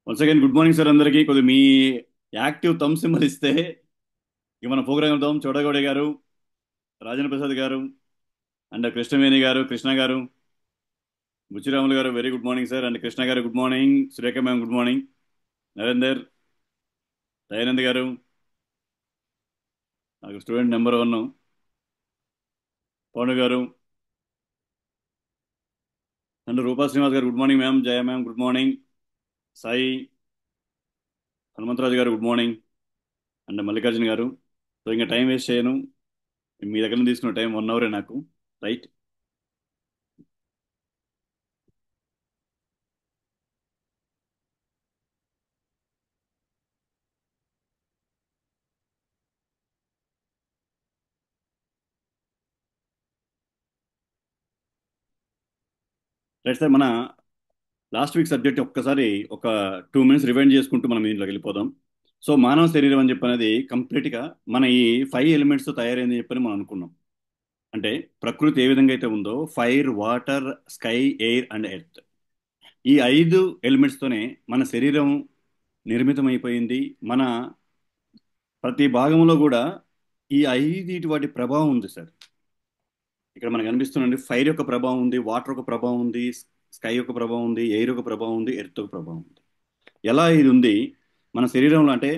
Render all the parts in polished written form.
Once again good morning sir అందరికీ. కొద్దిగా మీ active thumb symbol ఇస్తే ఇక మన ప్రోగ్రామ్ వెళ్దాం. చోడగౌడ గారు, రాజేంద్ర ప్రసాద్ గారు, అండ్ కృష్ణవేణి గారు, Krishna garu, Buchiramulu garu very good morning sir. And Krishna garu good morning, Surekha ma'am good morning, Narender, Dayanand garu, నాకు స్టూడెంట్ నెంబర్ 1 పవన్ గారు, and Rupa Srinivas garu good morning ma'am, Jaya ma'am good morning, Sai, Hanumantharaju garu good morning, and Mallikarjuna గారు. సో ఇంకా టైం వేస్ట్ చేయను, మీ దగ్గర నుంచి తీసుకున్న టైం 1 అవరే నాకు. రైట్. రైట్ సార్, మన లాస్ట్ వీక్ సబ్జెక్ట్ ఒక్కసారి ఒక 2 మినిట్స్ రివైండ్ చేసుకుంటూ మనం దీంట్లోకి వెళ్ళిపోదాం. సో మానవ శరీరం అని చెప్పనేది కంప్లీట్గా మన ఈ 5 ఎలిమెంట్స్ తయారైందని చెప్పని మనం అనుకున్నాం. అంటే ప్రకృతి ఏ విధంగా అయితే ఉందో fire, water, sky, air and earth, ఈ 5 ఎలిమెంట్స్తోనే మన శరీరం నిర్మితమైపోయింది. మన ప్రతి భాగంలో కూడా ఈ 5 వాటి ప్రభావం ఉంది సార్. ఇక్కడ మనకు అనిపిస్తుందండి, ఫైర్ యొక్క ప్రభావం ఉంది, వాటర్ యొక్క ప్రభావం ఉంది, స్కై యొక్క ప్రభావం ఉంది, ఎయిర్ యొక్క ప్రభావం ఉంది, ఎర్త్ యొక్క ప్రభావం ఉంది. ఎలా ఇది ఉంది మన శరీరంలో అంటే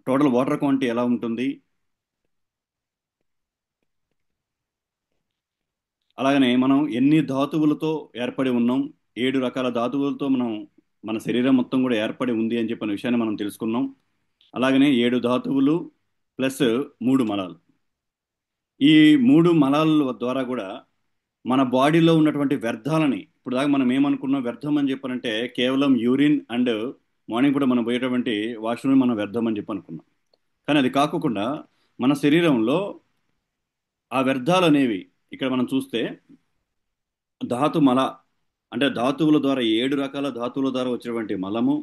టోటల్ వాటర్ క్వాంటిటీ ఎలా ఉంటుంది, అలాగనే మనం ఎన్ని ధాతువులతో ఏర్పడి ఉన్నాం, 7 రకాల ధాతువులతో మనం మన శరీరం మొత్తం కూడా ఏర్పడి ఉంది అని చెప్పిన విషయాన్ని మనం తెలుసుకున్నాం. అలాగనే 7 ధాతువులు ప్లస్ 3 మలాలు. ఈ 3 మలాల ద్వారా కూడా మన బాడీలో ఉన్నటువంటి వ్యర్థాలని, ఇప్పుడు దాకా మనం ఏమనుకున్నాం వ్యర్థం అని చెప్పారంటే కేవలం యూరిన్ అండ్ మార్నింగ్ కూడా మనం పోయేటువంటి వాష్రూమ్ మనం వ్యర్థం అని చెప్పి అనుకున్నాం. కానీ అది కాకుండా మన శరీరంలో ఆ వ్యర్థాలు అనేవి ఇక్కడ మనం చూస్తే ధాతు మల, అంటే ధాతువుల ద్వారా 7 రకాల ధాతువుల ద్వారా వచ్చినటువంటి మలము,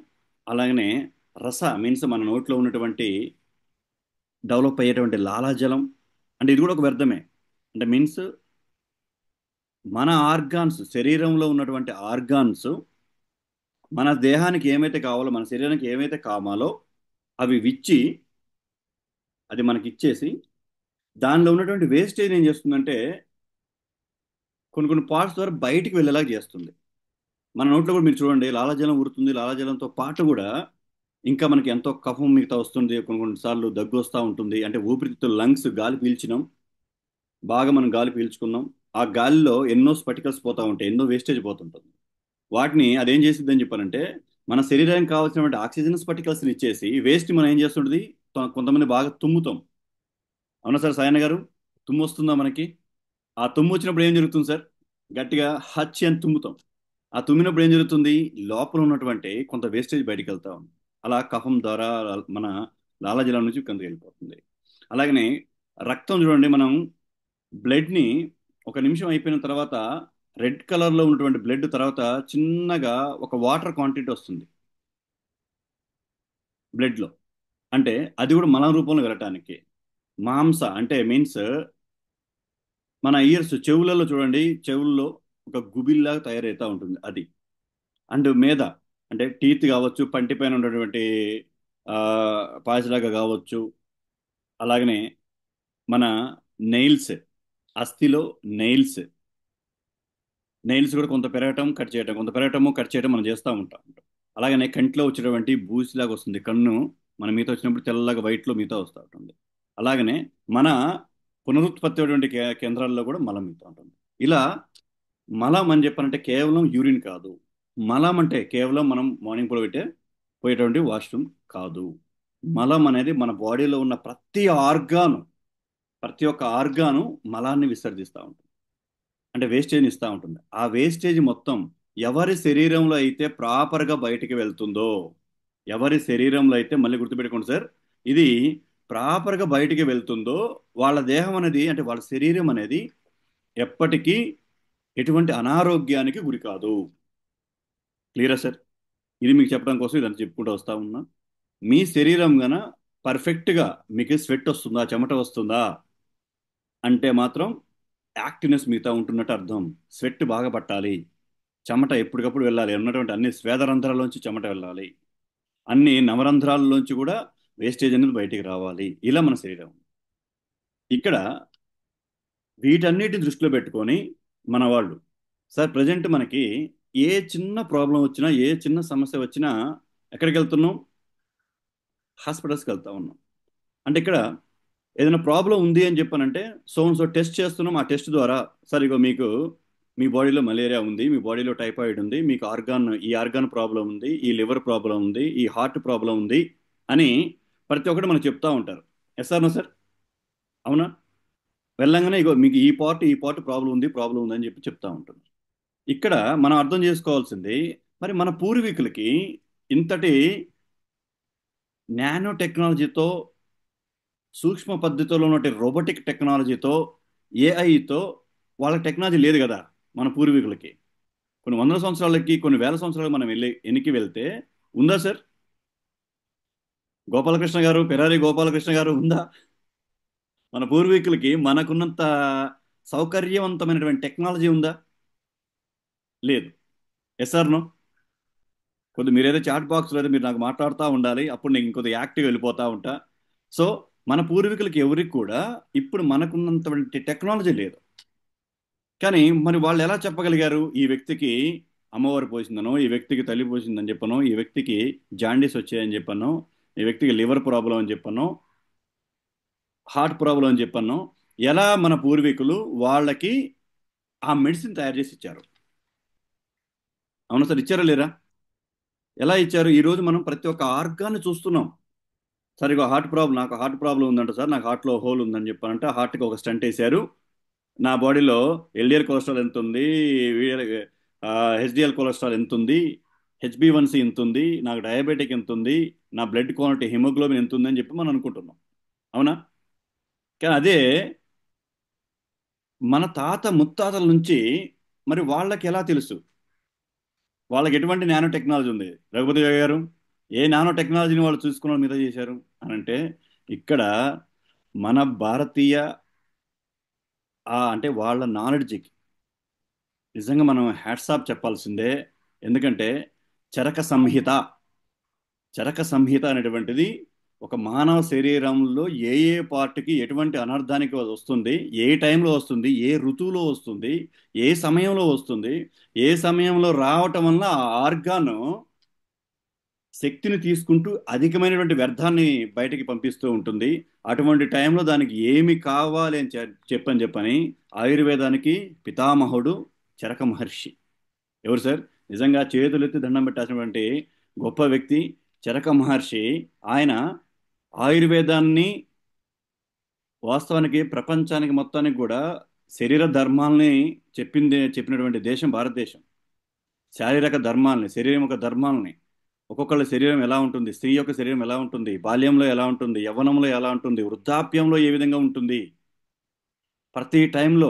అలాగనే రస మీన్స్ మన నోట్లో ఉన్నటువంటి డెవలప్ అయ్యేటువంటి లాలాజలం, అంటే ఇది కూడా ఒక వ్యర్థమే. అంటే మీన్స్ మన ఆర్గాన్స్, శరీరంలో ఉన్నటువంటి ఆర్గాన్స్ మన దేహానికి ఏమైతే కావాలో, మన శరీరానికి ఏమైతే కావాలో అవి విచ్చి, అది మనకి ఇచ్చేసి దానిలో ఉన్నటువంటి వేస్టేజ్ ఏం చేస్తుందంటే కొన్ని కొన్ని పార్ట్స్ ద్వారా బయటికి వెళ్ళేలా చేస్తుంది. మన నోట్లో కూడా మీరు చూడండి లాలాజలం ఊరుతుంది, లాలాజలంతో పాటు కూడా ఇంకా మనకి ఎంతో కఫం మిగతా వస్తుంది, కొన్ని కొన్ని సార్లు దగ్గు వస్తూ ఉంటుంది. అంటే ఊపిరితిత్తులు, లంగ్స్, గాలి పీల్చినాం, బాగా మనం గాలి పీల్చుకున్నాం, ఆ గాలిలో ఎన్నో స్పటికల్స్ పోతా ఉంటాయి, ఎన్నో వేస్టేజ్ పోతుంటుంది. వాటిని అదేం చేసిద్దని చెప్పారంటే మన శరీరానికి కావాల్సినటువంటి ఆక్సిజన్ స్పటికల్స్ని ఇచ్చేసి వేస్ట్ మనం ఏం చేస్తుంటుంది, కొంతమంది బాగా తుమ్ముతాం. అవునా సార్ సాయన్న గారు? తుమ్ము వస్తుందా మనకి? ఆ తుమ్ము వచ్చినప్పుడు ఏం జరుగుతుంది సార్? గట్టిగా హచ్ అని తుమ్ముతాం. ఆ తుమ్మినప్పుడు ఏం జరుగుతుంది, లోపల ఉన్నటువంటి కొంత వేస్టేజ్ బయటికి వెళ్తా ఉంది. అలా కఫం ద్వారా మన లాలాజలం నుంచి కిందకి వెళ్ళిపోతుంది. అలాగనే రక్తం చూడండి, మనం బ్లడ్ని ఒక నిమిషం అయిపోయిన తర్వాత రెడ్ కలర్లో ఉన్నటువంటి బ్లడ్ తర్వాత చిన్నగా ఒక వాటర్ క్వాంటిటీ వస్తుంది బ్లడ్లో. అంటే అది కూడా మల రూపంలో వెళ్ళటానికి. మాంస అంటే మీన్స్ మన ఇయర్స్, చెవులలో చూడండి, చెవుల్లో ఒక గుబిల్లాగా తయారవుతూ ఉంటుంది అది. అండ్ మీద అంటే టీత్ కావచ్చు, పంటి పైన ఉన్నటువంటి ఆ, పాయసలాగా కావచ్చు. అలాగనే మన నెయిల్స్, అస్థిలో నెయిల్స్, నెయిల్స్ కూడా కొంత పెరగటం కట్ చేయటం, కొంత పెరగటము కట్ చేయటం మనం చేస్తూ ఉంటాం. అలాగనే కంటిలో వచ్చేటువంటి బూసిలాగా వస్తుంది కన్ను, మన మీతో వచ్చినప్పుడు తెల్లగా వైట్లో మీతో వస్తూ ఉంటుంది. అలాగనే మన పునరుత్పత్తి అటువంటి కేంద్రాల్లో కూడా మలం మీతో ఉంటుంది. ఇలా మలం అని చెప్పాలంటే కేవలం యూరిన్ కాదు, మలం అంటే కేవలం మనం మార్నింగ్ పూట పోయేటువంటి వాష్రూమ్ కాదు. మలం అనేది మన బాడీలో ఉన్న ప్రతి ఒక్క ఆర్గాను మలాన్ని విసర్జిస్తూ ఉంటుంది, అంటే వేస్టేజ్ని ఇస్తూ ఉంటుంది. ఆ వేస్టేజ్ మొత్తం ఎవరి శరీరంలో అయితే ప్రాపర్గా బయటికి వెళ్తుందో, ఎవరి శరీరంలో అయితే, మళ్ళీ గుర్తుపెట్టుకోండి సార్, ఇది ప్రాపర్గా బయటికి వెళ్తుందో వాళ్ళ దేహం అనేది, అంటే వాళ్ళ శరీరం అనేది ఎప్పటికీ ఎటువంటి అనారోగ్యానికి గురి కాదు. క్లియరా సార్? ఇది మీకు చెప్పడం కోసం ఇదంతా చెప్పుకుంటూ వస్తా ఉన్నా. మీ శరీరం గన పర్ఫెక్ట్గా మీకు స్వెట్ వస్తుందా, చెమట వస్తుందా అంటే మాత్రం యాక్టివ్నెస్ మిగతా ఉంటున్నట్టు అర్థం. స్వెట్ బాగా పట్టాలి, చెమట ఎప్పటికప్పుడు వెళ్ళాలి, ఉన్నటువంటి అన్ని స్వేద రంధ్రాల్లోంచి చెమట వెళ్ళాలి. అన్ని నవరంధ్రాల్లోంచి కూడా వేస్టేజ్ అనేది బయటికి రావాలి. ఇలా మన శరీరం. ఇక్కడ వీటన్నిటిని దృష్టిలో పెట్టుకొని మన వాళ్ళు, సార్ ప్రజెంట్ మనకి ఏ చిన్న ప్రాబ్లం వచ్చినా, ఏ చిన్న సమస్య వచ్చినా ఎక్కడికి వెళ్తున్నాం? హాస్పిటల్స్కి వెళ్తా ఉన్నాం. అంటే ఇక్కడ ఏదైనా ప్రాబ్లం ఉంది అని చెప్పానంటే సో అండ్ సో టెస్ట్ చేస్తున్నాం. ఆ టెస్ట్ ద్వారా సార్ ఇగో మీకు మీ బాడీలో మలేరియా ఉంది, మీ బాడీలో టైఫాయిడ్ ఉంది, మీకు ఈ ఆర్గాన్ ప్రాబ్లం ఉంది, ఈ లివర్ ప్రాబ్లం ఉంది, ఈ హార్ట్ ప్రాబ్లం ఉంది అని ప్రతి ఒక్కటి మనకు చెప్తా ఉంటారు. Yes sir, no sir? అవునా? వెళ్ళంగానే ఇగో మీకు ఈ పార్ట్ ప్రాబ్లం ఉంది అని చెప్పి చెప్తా ఉంటారు. ఇక్కడ మనం అర్థం చేసుకోవాల్సింది, మరి మన పూర్వీకులకి ఇంతటి నానో టెక్నాలజీతో, సూక్ష్మ పద్ధతిలో ఉన్న రోబోటిక్ టెక్నాలజీతో, ఏఐతో వాళ్ళకి టెక్నాలజీ లేదు కదా మన పూర్వీకులకి. కొన్ని వందల సంవత్సరాలకి, కొన్ని వేల సంవత్సరాలకు మనం వెనక్కి వెళ్తే ఉందా సార్? గోపాలకృష్ణ గారు, పెరారి గోపాలకృష్ణ గారు, ఉందా? మన పూర్వీకులకి మనకున్నంత సౌకర్యవంతమైనటువంటి టెక్నాలజీ ఉందా? లేదు. Yes or no? కొద్ది మీరేదో చాట్ బాక్స్లో అయితే మీరు నాకు మాట్లాడుతూ ఉండాలి, అప్పుడు నేను ఇంకొద్దిగా యాక్టివ్ వెళ్ళిపోతూ ఉంటా. సో మన పూర్వీకులకి ఎవరికి కూడా ఇప్పుడు మనకున్నంత టెక్నాలజీ లేదు. కానీ మరి వాళ్ళు ఎలా చెప్పగలిగారు? ఈ వ్యక్తికి అమ్మవారు పోసిందనో, ఈ వ్యక్తికి తల్లి పోసిందని చెప్పనో, ఈ వ్యక్తికి జాండీస్ వచ్చాయని చెప్పనో, ఈ వ్యక్తికి లివర్ ప్రాబ్లం అని చెప్పనో, హార్ట్ ప్రాబ్లం అని చెప్పనో, ఎలా మన పూర్వీకులు వాళ్ళకి ఆ మెడిసిన్ తయారు చేసి ఇచ్చారు? అవునా సార్? ఇచ్చారా లేరా? ఎలా ఇచ్చారు? ఈ రోజు మనం ప్రతి ఒక్క ఆర్గాన్ని చూస్తున్నాం. సార్ ఇగో నాకు హార్ట్ ప్రాబ్లం ఉందంట సార్, నాకు హార్ట్లో హోల్ ఉందని చెప్పానంటే హార్ట్కి ఒక స్టంట్ వేశారు. నా బాడీలో ఎల్డిఎల్ కొలెస్ట్రాల్ ఎంత ఉంది, హెచ్డిఎల్ కొలెస్ట్రాల్ ఎంత ఉంది, హెచ్బి1సి ఎంత ఉంది, నాకు డయాబెటిక్ ఎంత ఉంది, నా బ్లడ్ క్వాలిటీ హిమోగ్లోబిన్ ఎంత ఉంది అని చెప్పి మనం అనుకుంటున్నాం. అవునా? కానీ అదే మన తాత ముత్తాతల నుంచి మరి వాళ్ళకి ఎలా తెలుసు? వాళ్ళకి ఎటువంటి నానో టెక్నాలజీ ఉంది? రఘుపతి గారు, ఏ నానో టెక్నాలజీని వాళ్ళు చూసుకున్నారు మీద చేశారు అని అంటే, ఇక్కడ మన భారతీయ అంటే వాళ్ళ నాలెడ్జ్కి నిజంగా మనం హ్యాట్సాప్ చెప్పాల్సిందే. ఎందుకంటే చరక సంహిత చరక సంహిత అనేటువంటిది ఒక మానవ శరీరంలో ఏ ఏ పార్ట్కి ఎటువంటి అనర్థానికి అది వస్తుంది, ఏ టైంలో వస్తుంది, ఏ ఋతువులో వస్తుంది, ఏ సమయంలో వస్తుంది, ఏ సమయంలో రావటం వల్ల ఆ ఆర్గాన్ శక్తిని తీసుకుంటూ అధికమైనటువంటి వ్యర్థాన్ని బయటికి పంపిస్తూ ఉంటుంది. అటువంటి టైంలో దానికి ఏమి కావాలి అని చెప్పని ఆయుర్వేదానికి పితామహుడు చరక మహర్షి. ఎవరు సార్? నిజంగా చేతులెత్తి దండం పెట్టాల్సినటువంటి గొప్ప వ్యక్తి చరక మహర్షి. ఆయన ఆయుర్వేదాన్ని వాస్తవానికి ప్రపంచానికి మొత్తానికి కూడా శరీర ధర్మాల్ని చెప్పినటువంటి దేశం భారతదేశం. శారీరక ధర్మాల్ని, శరీరం యొక్క ధర్మాల్ని, ఒక్కొక్కళ్ళ శరీరం ఎలా ఉంటుంది, స్త్రీ యొక్క శరీరం ఎలా ఉంటుంది, బాల్యంలో ఎలా ఉంటుంది, యవ్వనంలో ఎలా ఉంటుంది, వృద్ధాప్యంలో ఏ విధంగా ఉంటుంది, ప్రతి టైంలో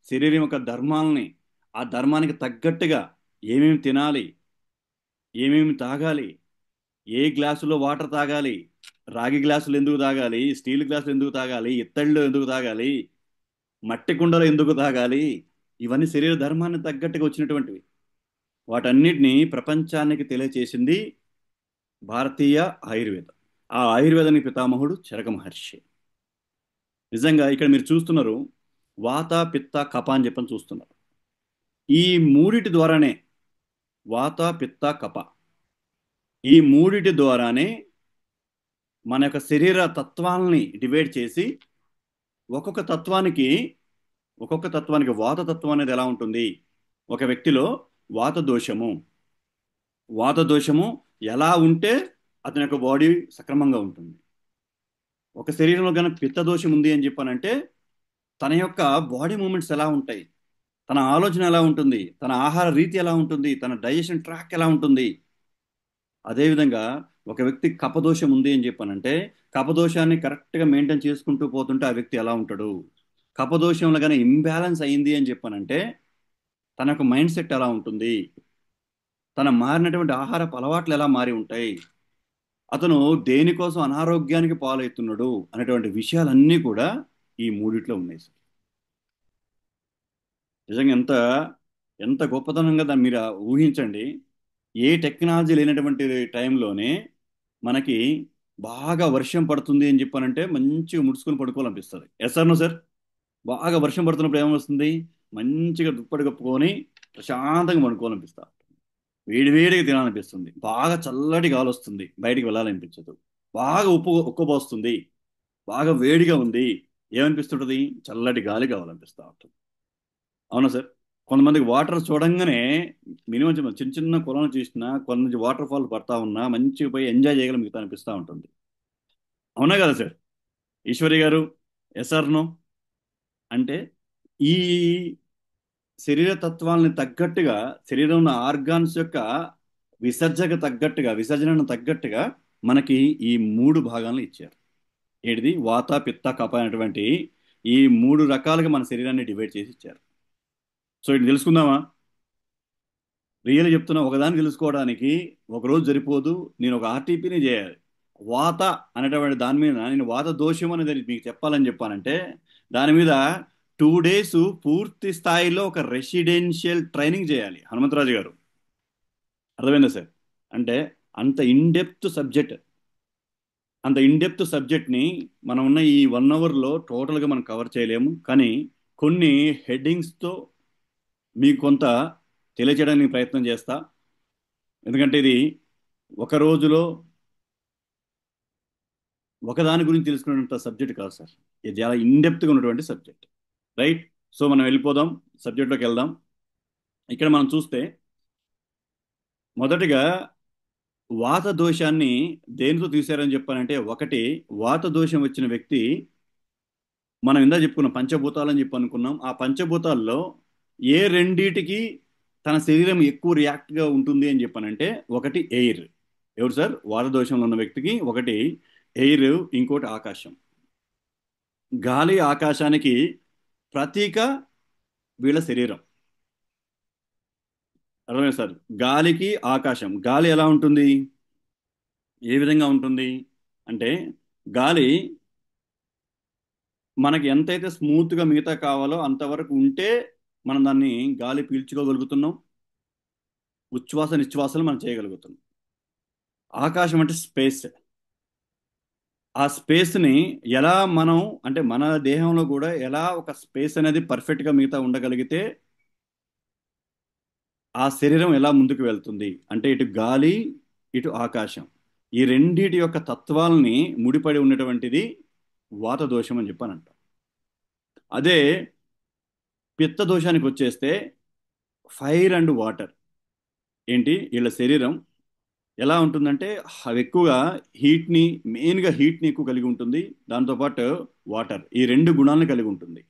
శరీరం యొక్క ధర్మాల్ని, ఆ ధర్మానికి తగ్గట్టుగా ఏమేమి తినాలి, ఏమేమి తాగాలి, ఏ గ్లాసులో వాటర్ తాగాలి, రాగి గ్లాసులు ఎందుకు తాగాలి, స్టీల్ గ్లాసులు ఎందుకు తాగాలి, ఇత్తడిలో ఎందుకు తాగాలి, మట్టి కుండలో ఎందుకు తాగాలి, ఇవన్నీ శరీర ధర్మాన్ని తగ్గట్టుగా వచ్చినటువంటివి. వాటన్నిటిని ప్రపంచానికి తెలియచేసింది భారతీయ ఆయుర్వేదం. ఆ ఆయుర్వేదానికి పితామహుడు చరక మహర్షి. నిజంగా ఇక్కడ మీరు చూస్తున్నారు, వాత పిత్త కప అని చెప్పని చూస్తున్నారు. ఈ మూడిటి ద్వారానే, వాత పిత్త కప, ఈ మూడిటి ద్వారానే మన యొక్క శరీర తత్వాలని డివైడ్ చేసి ఒక్కొక్క తత్వానికి వాత తత్వం అనేది ఎలా ఉంటుంది? ఒక వ్యక్తిలో వాత దోషము వాత దోషము ఎలా ఉంటే అతని యొక్క బాడీ సక్రమంగా ఉంటుంది. ఒక శరీరంలో కనుక పిత్త దోషం ఉంది అని చెప్పానంటే తన యొక్క బాడీ మూమెంట్స్ ఎలా ఉంటాయి, తన ఆలోచన ఎలా ఉంటుంది, తన ఆహార రీతి ఎలా ఉంటుంది, తన డైజెషన్ ట్రాక్ ఎలా ఉంటుంది. అదేవిధంగా ఒక వ్యక్తి కపదోషం ఉంది అని చెప్పానంటే కపదోషాన్ని కరెక్ట్గా మెయింటైన్ చేసుకుంటూ పోతుంటే ఆ వ్యక్తి ఎలా ఉంటాడు? కపదోషంలో కానీ ఇంబ్యాలెన్స్ అయింది అని చెప్పానంటే తన యొక్క మైండ్ సెట్ ఎలా ఉంటుంది, తన మారినటువంటి ఆహారపు అలవాట్లు ఎలా మారి ఉంటాయి, అతను దేనికోసం అనారోగ్యానికి పాలవుతున్నాడు అనేటువంటి విషయాలన్నీ కూడా ఈ మూడిట్లో ఉన్నాయి సార్. నిజంగా ఎంత ఎంత గొప్పతనంగా దాన్ని మీరు ఊహించండి. ఏ టెక్నాలజీ లేనటువంటి టైంలోనే మనకి బాగా వర్షం పడుతుంది అని చెప్పానంటే మంచిగా ముడుచుకొని పడుకోవాలనిపిస్తుంది. Yes sir no sir? బాగా వర్షం పడుతున్నప్పుడు ఏమొస్తుంది? మంచిగా దుప్పటి కప్పుకొని ప్రశాంతంగా పడుకోవాలనిపిస్తా. వేడి వేడిగా తినాలనిపిస్తుంది. బాగా చల్లటి గాలి వస్తుంది, బయటికి వెళ్ళాలనిపించదు. బాగా ఉక్కబోస్తుంది, బాగా వేడిగా ఉంది, ఏమనిపిస్తుంటది? చల్లటి గాలి కావాలనిపిస్తా ఉంటుంది. అవునా సార్? కొంతమందికి వాటర్ చూడంగానే మినిమం చిన్న చిన్న కొలను చూసినా కొన్ని వాటర్ ఫాల్ పడతా ఉన్నా మంచిగా పోయి ఎంజాయ్ చేయగలిగితే అనిపిస్తూ ఉంటుంది. అవునా కదా సార్? ఈశ్వరి గారు, ఎస్ఆర్ నో? అంటే ఈ శరీర తత్వాలని తగ్గట్టుగా, శరీరంలో ఉన్న ఆర్గాన్స్ యొక్క విసర్జనను తగ్గట్టుగా మనకి ఈ మూడు భాగాలను ఇచ్చారు. ఏంటిది? వాత పిత్త కఫ అనేటువంటి ఈ మూడు రకాలుగా మన శరీరాన్ని డివైడ్ చేసి ఇచ్చారు. సో ఇది తెలుసుకుందామా? రియల్ చెప్తున్నా, ఒకదాన్ని తెలుసుకోవడానికి ఒక రోజు సరిపోదు. నేను ఒక ఆర్టీపీని చేయాలి. వాత అనేటువంటి దాని మీద నేను వాత దోషం అనేది మీకు చెప్పాలని చెప్పానంటే దాని మీద 2 days పూర్తి స్థాయిలో ఒక రెసిడెన్షియల్ ట్రైనింగ్ చేయాలి హనుమంతరాజు గారు. అర్థమైందా సార్? అంటే అంత ఇన్డెప్త్ సబ్జెక్ట్, అంత ఇన్డెప్త్ సబ్జెక్ట్ని మనం ఉన్న ఈ 1 hourలో టోటల్గా మనం కవర్ చేయలేము. కానీ కొన్ని హెడ్డింగ్స్తో మీకు కొంత తెలియచేయడానికి ప్రయత్నం చేస్తా. ఎందుకంటే ఇది ఒక రోజులో ఒకదాని గురించి తెలుసుకునేంత సబ్జెక్ట్ కాదు సార్. ఇది చాలా ఇన్డెప్త్గా ఉన్నటువంటి సబ్జెక్ట్. రైట్? సో మనం వెళ్ళిపోదాం, సబ్జెక్ట్లోకి వెళ్దాం. ఇక్కడ మనం చూస్తే మొదటిగా వాత దోషాన్ని దేనితో తీశారని చెప్పానంటే, ఒకటి, వాత దోషం వచ్చిన వ్యక్తి, మనం ఇందా చెప్పుకున్నాం పంచభూతాలని చెప్పి అనుకున్నాం. ఆ పంచభూతాల్లో ఏ రెండిటికి తన శరీరం ఎక్కువ రియాక్ట్గా ఉంటుంది అని చెప్పానంటే, ఒకటి ఎయిర్. ఎవరు సార్? వాత దోషంలో ఉన్న వ్యక్తికి ఒకటి ఎయిర్, ఇంకోటి ఆకాశం. గాలి ఆకాశానికి ప్రతీక వీళ్ళ శరీరం. అర్థమైంది సార్? గాలికి ఆకాశం. గాలి ఎలా ఉంటుంది? ఏ విధంగా ఉంటుంది అంటే, గాలి మనకి ఎంతైతే స్మూత్గా మిగతా కావాలో అంతవరకు ఉంటే మనం దాన్ని గాలి పీల్చుకోగలుగుతున్నాం, ఉచ్ఛ్వాస నిశ్వాసాలు మనం చేయగలుగుతున్నాం. ఆకాశం అంటే స్పేస్. ఆ స్పేస్ని ఎలా మనం, అంటే మన దేహంలో కూడా ఎలా ఒక స్పేస్ అనేది పర్ఫెక్ట్గా మిగతా ఉండగలిగితే ఆ శరీరం ఎలా ముందుకు వెళ్తుంది అంటే, ఇటు గాలి, ఇటు ఆకాశం, ఈ రెండిటి యొక్క తత్వాల్ని ముడిపడి ఉన్నటువంటిది వాత దోషం అని చెప్పానంట. అదే పిత్త దోషానికి వచ్చేస్తే ఫైర్ అండ్ వాటర్. ఏంటి వీళ్ళ శరీరం ఎలా ఉంటుందంటే, అవి ఎక్కువగా హీట్ని, మెయిన్గా హీట్ని ఎక్కువ కలిగి ఉంటుంది. దాంతోపాటు వాటర్, ఈ రెండు గుణాలను కలిగి ఉంటుంది.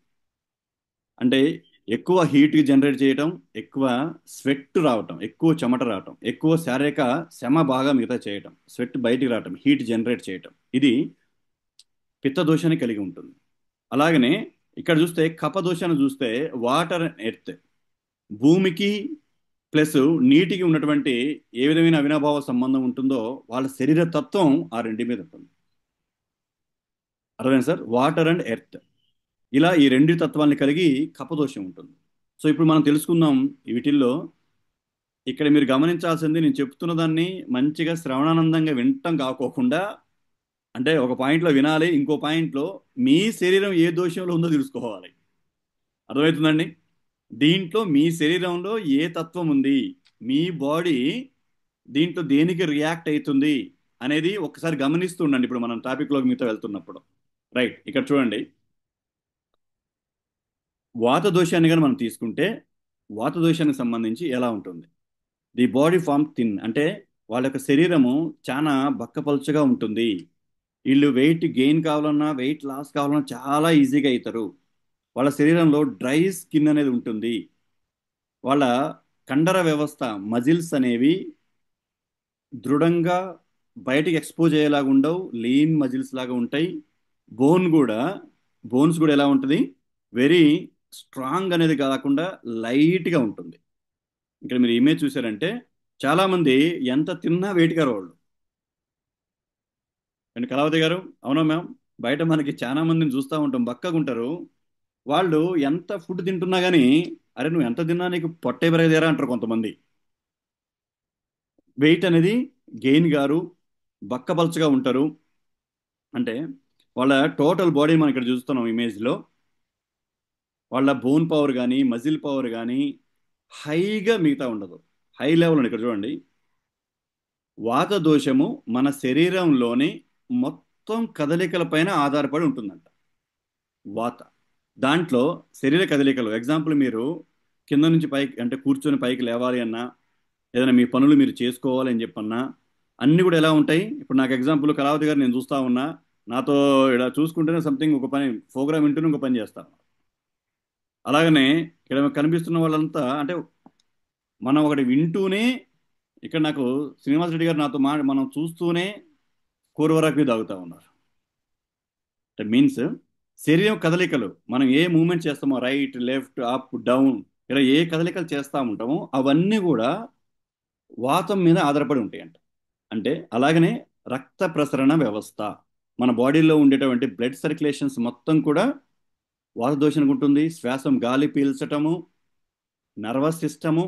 అంటే ఎక్కువ హీట్ జనరేట్ చేయటం, ఎక్కువ స్వెట్ రావటం, ఎక్కువ చెమట రావటం, ఎక్కువ శారీరక శ్రమ బాగా మిగతా చేయటం, స్వెట్ బయటికి రావటం, హీట్ జనరేట్ చేయటం, ఇది పిత్త దోషాన్ని కలిగి ఉంటుంది. అలాగనే ఇక్కడ చూస్తే కఫ దోషాన్ని చూస్తే వాటర్ అండ్ ఎర్త్, భూమికి ప్లస్ నీటికి ఉన్నటువంటి ఏ విధమైన అవినాభావ సంబంధం ఉంటుందో వాళ్ళ శరీర తత్వం ఆ రెండి మీద ఉంటుంది. అర్థమైంది సార్? వాటర్ అండ్ ఎర్త్, ఇలా ఈ రెండు తత్వాల్ని కలిగి కపదోషం ఉంటుంది. సో ఇప్పుడు మనం తెలుసుకుందాం వీటిల్లో. ఇక్కడ మీరు గమనించాల్సింది, నేను చెప్తున్న దాన్ని మంచిగా శ్రవణానందంగా వినటం కాకోకుండా, అంటే ఒక పాయింట్లో వినాలి, ఇంకో పాయింట్లో మీ శరీరం ఏ దోషంలో ఉందో తెలుసుకోవాలి. అర్థమవుతుందండి? దీంట్లో మీ శరీరంలో ఏ తత్వం ఉంది, మీ బాడీ దీంట్లో దేనికి రియాక్ట్ అవుతుంది అనేది ఒకసారి గమనిస్తూ ఉండండి. ఇప్పుడు మనం టాపిక్లోకి మీతో వెళ్తున్నప్పుడు. రైట్, ఇక్కడ చూడండి. వాత దోషాన్ని కానీ మనం తీసుకుంటే, వాత దోషానికి సంబంధించి ఎలా ఉంటుంది? ది బాడీ ఫామ్ థిన్, అంటే వాళ్ళ యొక్క శరీరము చాలా బక్కపలుచగా ఉంటుంది. వీళ్ళు వెయిట్ గెయిన్ కావాలన్నా, వెయిట్ లాస్ కావాలన్నా చాలా ఈజీగా అవుతారు. వాళ్ళ శరీరంలో డ్రై స్కిన్ అనేది ఉంటుంది. వాళ్ళ కండర వ్యవస్థ, మజిల్స్ అనేవి దృఢంగా బయటికి ఎక్స్పోజ్ అయ్యేలాగా ఉండవు, లీన్ మజిల్స్ లాగా ఉంటాయి. బోన్ కూడా, బోన్స్ కూడా ఎలా ఉంటుంది? వెరీ స్ట్రాంగ్ అనేది కాకుండా లైట్గా ఉంటుంది. ఇక్కడ మీరు ఇమేజ్ చూసారంటే చాలామంది ఎంత తిన్నా వెయిట్ గారు వాళ్ళు. అండ్ కళావతి గారు, అవునా మ్యామ్? బయట మనకి చాలా మందిని చూస్తూ ఉంటాం, బక్కగా ఉంటారు. వాళ్ళు ఎంత ఫుడ్ తింటున్నా కానీ, అరే నువ్వు ఎంత తిన్నా నీకు పొట్టే పెరగదేరా అంటారు కొంతమంది. వెయిట్ అనేది గెయిన్ గారు, బక్కపలచగా ఉంటారు. అంటే వాళ్ళ టోటల్ బాడీ మనం ఇక్కడ చూస్తున్నాం ఇమేజ్లో. వాళ్ళ బోన్ పవర్ కానీ మజిల్ పవర్ కానీ హైగా మిగతా ఉండదు. హై లెవెల్ ఇక్కడ చూడండి. వాత దోషము మన శరీరంలోని మొత్తం కదలికల పైన ఆధారపడి ఉంటుందంట. వాత దాంట్లో శరీర కదలికలు ఎగ్జాంపుల్, మీరు కింద నుంచి పైకి అంటే కూర్చొని పైకి లేవాలి అన్నా, ఏదైనా మీ పనులు మీరు చేసుకోవాలి అని చెప్పన్నా, అన్నీ కూడా ఎలా ఉంటాయి. ఇప్పుడు నాకు ఎగ్జాంపుల్ కళావతి గారు నేను చూస్తా ఉన్నా, నాతో ఇలా చూసుకుంటేనే సంథింగ్ ఒక పని ప్రోగ్రామ్ వింటూనే ఒక పని చేస్తాను. అలాగనే ఇక్కడ కనిపిస్తున్న వాళ్ళంతా అంటే మనం ఒకటి వింటూనే, ఇక్కడ నాకు శ్రీనివాస్ రెడ్డి గారు నాతో మనం చూస్తూనే కూరవరకు తాగుతా ఉన్నారు. అంటే మీన్స్ శరీరం కదలికలు మనం ఏ మూమెంట్ చేస్తామో, రైట్ లెఫ్ట్ అప్ డౌన్, ఇలా ఏ కదలికలు చేస్తూ ఉంటామో అవన్నీ కూడా వాతం మీద ఆధారపడి ఉంటాయంట. అంటే అలాగనే రక్త ప్రసరణ వ్యవస్థ, మన బాడీలో ఉండేటువంటి బ్లడ్ సర్క్యులేషన్స్ మొత్తం కూడా వాత దోషానికి ఉంటుంది. శ్వాసం గాలి పీల్చటము, నర్వస్ సిస్టము,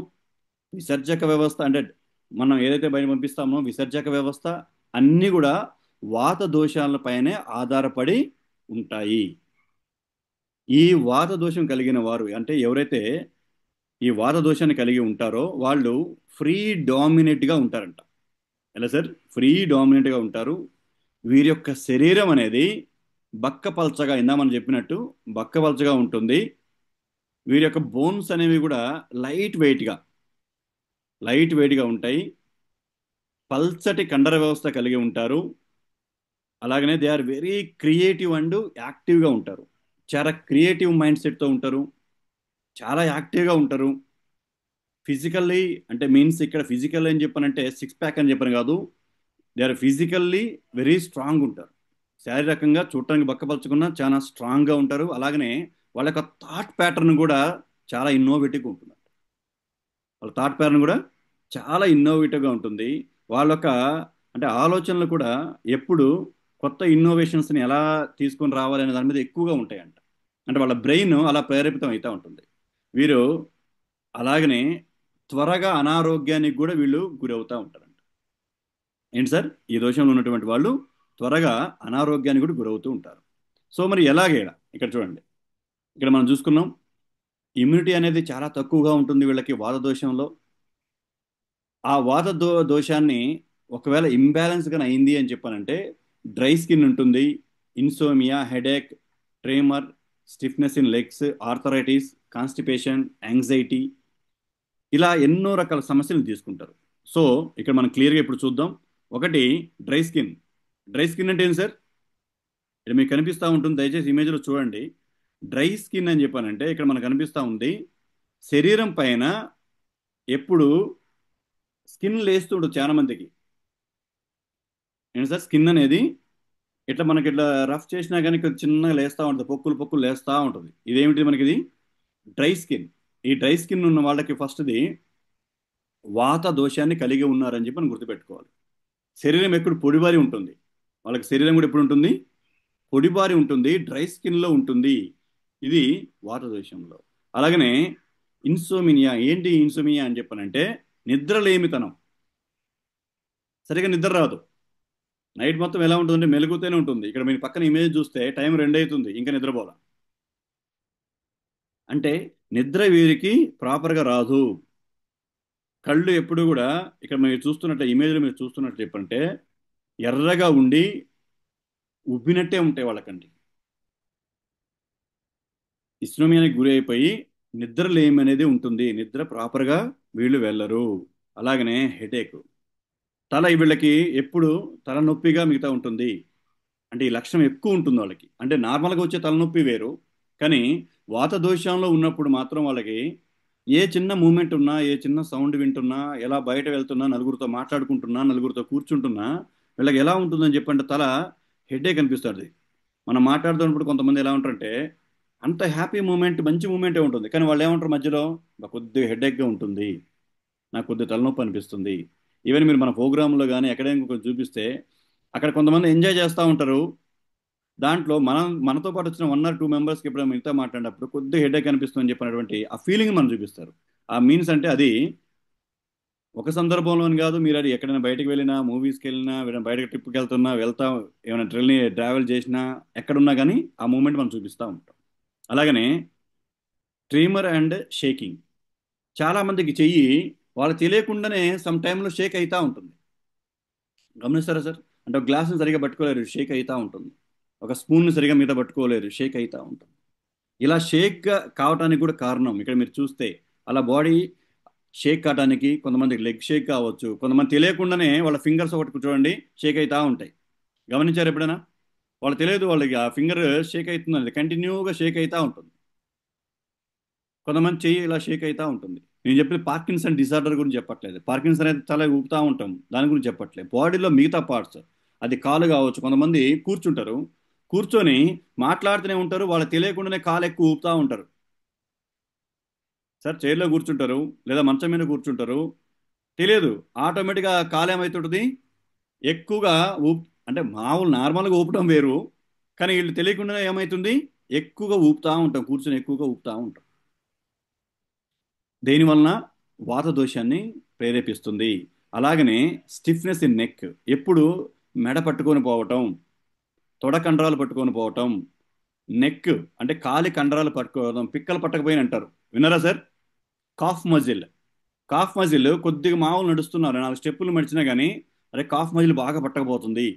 విసర్జక వ్యవస్థ అంటే మనం ఏదైతే బయట పంపిస్తామో విసర్జక వ్యవస్థ, అన్నీ కూడా వాత దోషాలపైనే ఆధారపడి ఉంటాయి. ఈ వాత దోషం కలిగిన వారు అంటే ఎవరైతే ఈ వాత దోషాన్ని కలిగి ఉంటారో వాళ్ళు ఫ్రీ డామినేట్గా ఉంటారంట. ఎలా సార్? ఫ్రీ డామినేట్గా ఉంటారు. వీరి యొక్క శరీరం అనేది బక్కపల్చగా, ఇందామని చెప్పినట్టు బక్కపల్చగా ఉంటుంది. వీరి యొక్క బోన్స్ అనేవి కూడా లైట్ వెయిట్గా లైట్ వెయిట్గా ఉంటాయి. పల్చటి కండర వ్యవస్థ కలిగి ఉంటారు. అలాగనే they are very creative and యాక్టివ్గా ఉంటారు. చాలా క్రియేటివ్ మైండ్ సెట్తో ఉంటారు. చాలా యాక్టివ్గా ఉంటారు. ఫిజికల్లీ అంటే మీన్స్ ఇక్కడ ఫిజికల్ అని చెప్పానంటే సిక్స్ ప్యాక్ అని చెప్పని కాదు. They are physically very strong ఉంటారు. శారీరకంగా చూడటానికి బక్కపలుచుకున్న చాలా స్ట్రాంగ్గా ఉంటారు. అలాగనే వాళ్ళ యొక్క థాట్ ప్యాటర్న్ కూడా చాలా ఇన్నోవేటివ్గా ఉంటుంది. వాళ్ళ థాట్ ప్యాటర్న్ కూడా చాలా ఇన్నోవేటివ్గా ఉంటుంది. వాళ్ళ యొక్క అంటే ఆలోచనలు కూడా ఎప్పుడు కొత్త ఇన్నోవేషన్స్ని ఎలా తీసుకొని రావాలి అనే దాని మీద ఎక్కువగా ఉంటాయంట. అంటే వాళ్ళ బ్రెయిన్ అలా ప్రేరేపితం అవుతూ ఉంటుంది. వీరు అలాగనే త్వరగా అనారోగ్యానికి కూడా వీళ్ళు గురవుతూ ఉంటారంట. ఏంటి సార్? ఈ దోషంలో ఉన్నటువంటి వాళ్ళు త్వరగా అనారోగ్యానికి కూడా గురవుతూ ఉంటారు. సో మరి ఎలాగేలా ఇక్కడ చూడండి. ఇక్కడ మనం చూసుకున్నాం ఇమ్యూనిటీ అనేది చాలా తక్కువగా ఉంటుంది వీళ్ళకి వాత దోషంలో. ఆ వాత దోషాన్ని ఒకవేళ ఇంబ్యాలెన్స్ గా అయింది అని చెప్పానంటే డ్రై స్కిన్ ఉంటుంది, insomnia, headache, tremor, stiffness in legs, arthritis, constipation, anxiety, ఇలా ఎన్నో రకాల సమస్యలు తీసుకుంటారు. సో ఇక్కడ మనం క్లియర్గా ఇప్పుడు చూద్దాం. ఒకటి డ్రై స్కిన్. డ్రై స్కిన్ అంటే ఏంటి సార్? ఇక్కడ మీకు కనిపిస్తూ ఉంటుంది, దయచేసి ఇమేజ్లో చూడండి. డ్రై స్కిన్ అని చెప్పానంటే ఇక్కడ మనకు కనిపిస్తూ ఉంది శరీరం పైన ఎప్పుడు స్కిన్ లేస్తుంటుంది చాలా మందికి. ఏంటి సార్? స్కిన్ అనేది ఇట్లా మనకి ఇట్లా రఫ్ చేసినా కానీ కొంచెం చిన్నగా లేస్తూ ఉంటుంది, పొక్కులు పొక్కులు లేస్తూ ఉంటుంది. ఇదేమిటి మనకి? ఇది డ్రై స్కిన్. ఈ డ్రై స్కిన్ ఉన్న వాళ్ళకి ఫస్ట్ది వాత దోషాన్ని కలిగి ఉన్నారని చెప్పి మనం గుర్తుపెట్టుకోవాలి. శరీరం ఎప్పుడు పొడిబారి ఉంటుంది. వాళ్ళకి శరీరం కూడా ఎప్పుడు ఉంటుంది? పొడిబారి ఉంటుంది, డ్రై స్కిన్లో ఉంటుంది. ఇది వాత దోషంలో. అలాగనే ఇన్సోమినియా. ఏంటి ఇన్సోమినియా అని చెప్పానంటే నిద్రలేమితనం. సరిగా నిద్ర రాదు. నైట్ మొత్తం ఎలా ఉంటుందంటే మెలుగుతూనే ఉంటుంది. ఇక్కడ మీరు పక్కన ఇమేజ్ చూస్తే టైం 2 అవుతుంది, ఇంకా నిద్రపోలా. అంటే నిద్ర వీరికి ప్రాపర్గా రాదు. కళ్ళు ఎప్పుడు కూడా ఇక్కడ మీరు చూస్తున్నట్టు ఇమేజ్లో మీరు చూస్తున్నట్టు చెప్పంటే ఎర్రగా ఉండి ఉబ్బినట్టే ఉంటాయి వాళ్ళకండి. ఇస్నోమియానికి గురి అయిపోయి నిద్ర లేమనేది ఉంటుంది. నిద్ర ప్రాపర్గా వీళ్ళు వెళ్ళరు. అలాగనే హెడేక్, వీళ్ళకి ఎప్పుడు తలనొప్పిగా మిగతా ఉంటుంది. అంటే ఈ లక్షణం ఎక్కువ ఉంటుంది వాళ్ళకి. అంటే నార్మల్గా వచ్చే తలనొప్పి వేరు, కానీ వాత దోషంలో ఉన్నప్పుడు మాత్రం వాళ్ళకి ఏ చిన్న మూమెంట్ ఉన్నా, ఏ చిన్న సౌండ్ వింటున్నా, ఎలా బయట వెళ్తున్నా, నలుగురితో మాట్లాడుకుంటున్నా, నలుగురితో కూర్చుంటున్నా వీళ్ళకి ఎలా ఉంటుందని చెప్పంటే తల హెడేక్ అనిపిస్తుంది. మనం మాట్లాడుతున్నప్పుడు కొంతమంది ఎలా ఉంటారంటే అంత హ్యాపీ మూమెంట్, మంచి మూమెంటే ఉంటుంది, కానీ వాళ్ళు ఏమంటారు మధ్యలో నాకు కొద్దిగా హెడేక్గా ఉంటుంది, నాకు కొద్దిగా తలనొప్పి అనిపిస్తుంది. ఈవెన్ మీరు మన ప్రోగ్రాంలో కానీ ఎక్కడైనా కొంచెం చూపిస్తే అక్కడ కొంతమంది ఎంజాయ్ చేస్తూ ఉంటారు. దాంట్లో మనతో పాటు వచ్చిన 1 or 2 మెంబర్స్కి ఎప్పుడైనా మిగతా మాట్లాడినప్పుడు కొద్దిగా హెడేక్ అనిపిస్తుంది అని చెప్పినటువంటి ఆ ఫీలింగ్ మనం చూపిస్తారు. ఆ మీన్స్ అంటే అది ఒక సందర్భంలోని కాదు, మీరు అది ఎక్కడైనా బయటకు వెళ్ళినా, మూవీస్కి వెళ్ళినా, ఏదైనా బయటకు ట్రిప్కి వెళ్తున్నా, ఏమైనా ట్రావెల్ చేసినా, ఎక్కడున్నా కానీ ఆ మూమెంట్ మనం చూపిస్తూ ఉంటాం. అలాగనే ట్రీమర్ అండ్ షేకింగ్. చాలా మందికి చెయ్యి వాళ్ళకి తెలియకుండానే సమ్ టైంలో షేక్ అవుతూ ఉంటుంది. గమనిస్తారా సార్? అంటే ఒక గ్లాసుని సరిగా పట్టుకోలేరు, షేక్ అవుతూ ఉంటుంది. ఒక స్పూన్ని సరిగా మీద పట్టుకోలేరు, షేక్ అవుతూ ఉంటుంది. ఇలా షేక్గా కావటానికి కూడా కారణం ఇక్కడ మీరు చూస్తే, అలా బాడీ షేక్ కావటానికి కొంతమందికి లెగ్ షేక్ కావచ్చు, కొంతమంది తెలియకుండానే వాళ్ళ ఫింగర్స్ ఒకటి చూడండి షేక్ అవుతూ ఉంటాయి. గమనించారు ఎప్పుడైనా? వాళ్ళు తెలియదు, వాళ్ళకి ఆ ఫింగర్ షేక్ అవుతుంది, కంటిన్యూగా షేక్ అవుతూ ఉంటుంది. కొంతమంది చెయ్యి ఇలా షేక్ అవుతూ ఉంటుంది. నేను చెప్పిన పార్కిన్సన్ డిసార్డర్ గురించి చెప్పట్లేదు. పార్కిన్సన్ అయితే చాలా ఊపుతూ ఉంటాం, దాని గురించి చెప్పట్లేదు. బాడీలో మిగతా పార్ట్స్, అది కాలు కావచ్చు. కొంతమంది కూర్చుంటారు, కూర్చొని మాట్లాడుతూనే ఉంటారు, వాళ్ళకి తెలియకుండానే కాలు ఎక్కువ ఊపుతూ ఉంటారు. సార్, చైర్లో కూర్చుంటారు లేదా మంచం మీద కూర్చుంటారు, తెలియదు, ఆటోమేటిక్గా కాలు ఏమవుతుంటుంది, ఎక్కువగా అంటే మామూలు నార్మల్గా ఊపడం వేరు, కానీ వీళ్ళు తెలియకుండానే ఏమవుతుంది, ఎక్కువగా ఊపుతూ ఉంటాం, కూర్చొని ఎక్కువగా ఊపుతూ ఉంటాం. దేనివలన? వాత దోషాన్ని ప్రేరేపిస్తుంది. అలాగనే స్టిఫ్నెస్ ఇన్ నెక్, ఎప్పుడు మెడ పట్టుకొని పోవటం, తొడ కండరాలు పట్టుకొని పోవటం, నెక్ అంటే కాలి కండరాలు పట్టుకోవడం, పిక్కలు పట్టకపోయిన అంటారు. విన్నారా sir? Cough muscle. Cough muscle కొద్దిగా మామూలు నడుస్తున్నారు, 4 స్టెప్పులు మడిచినా కానీ అరే కాఫ్ మజిల్ బాగా పట్టకపోతుంది,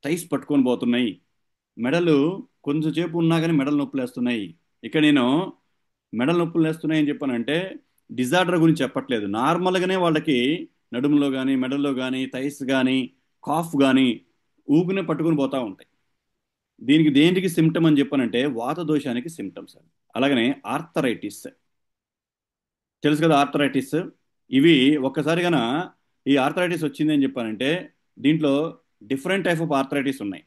టైస్ పట్టుకొని పోతున్నాయి, మెడలు కొంచెం సేపు ఉన్నా కానీ మెడలు నొప్పులు వేస్తున్నాయి. ఇక నేను మెడలు నొప్పులు వేస్తున్నాయి అని చెప్పానంటే డిజార్డర్ గురించి చెప్పట్లేదు. నార్మల్గానే వాళ్ళకి నడుములో కానీ, మెడల్లో కానీ, థైస్ కానీ, కాఫ్ కానీ ఊపినే పట్టుకుని పోతా ఉంటాయి. దీనికి దేనికి సిమ్టమ్ అని చెప్పానంటే వాత దోషానికి సిమ్టమ్స్ అని. అలాగనే ఆర్థరైటిస్, తెలుసు కదా ఆర్థరైటిస్. ఇవి ఒక్కసారి గన ఈ ఆర్థరైటిస్ వచ్చింది అని చెప్పానంటే దీంట్లో డిఫరెంట్ టైప్ ఆఫ్ ఆర్థరైటిస్ ఉన్నాయి.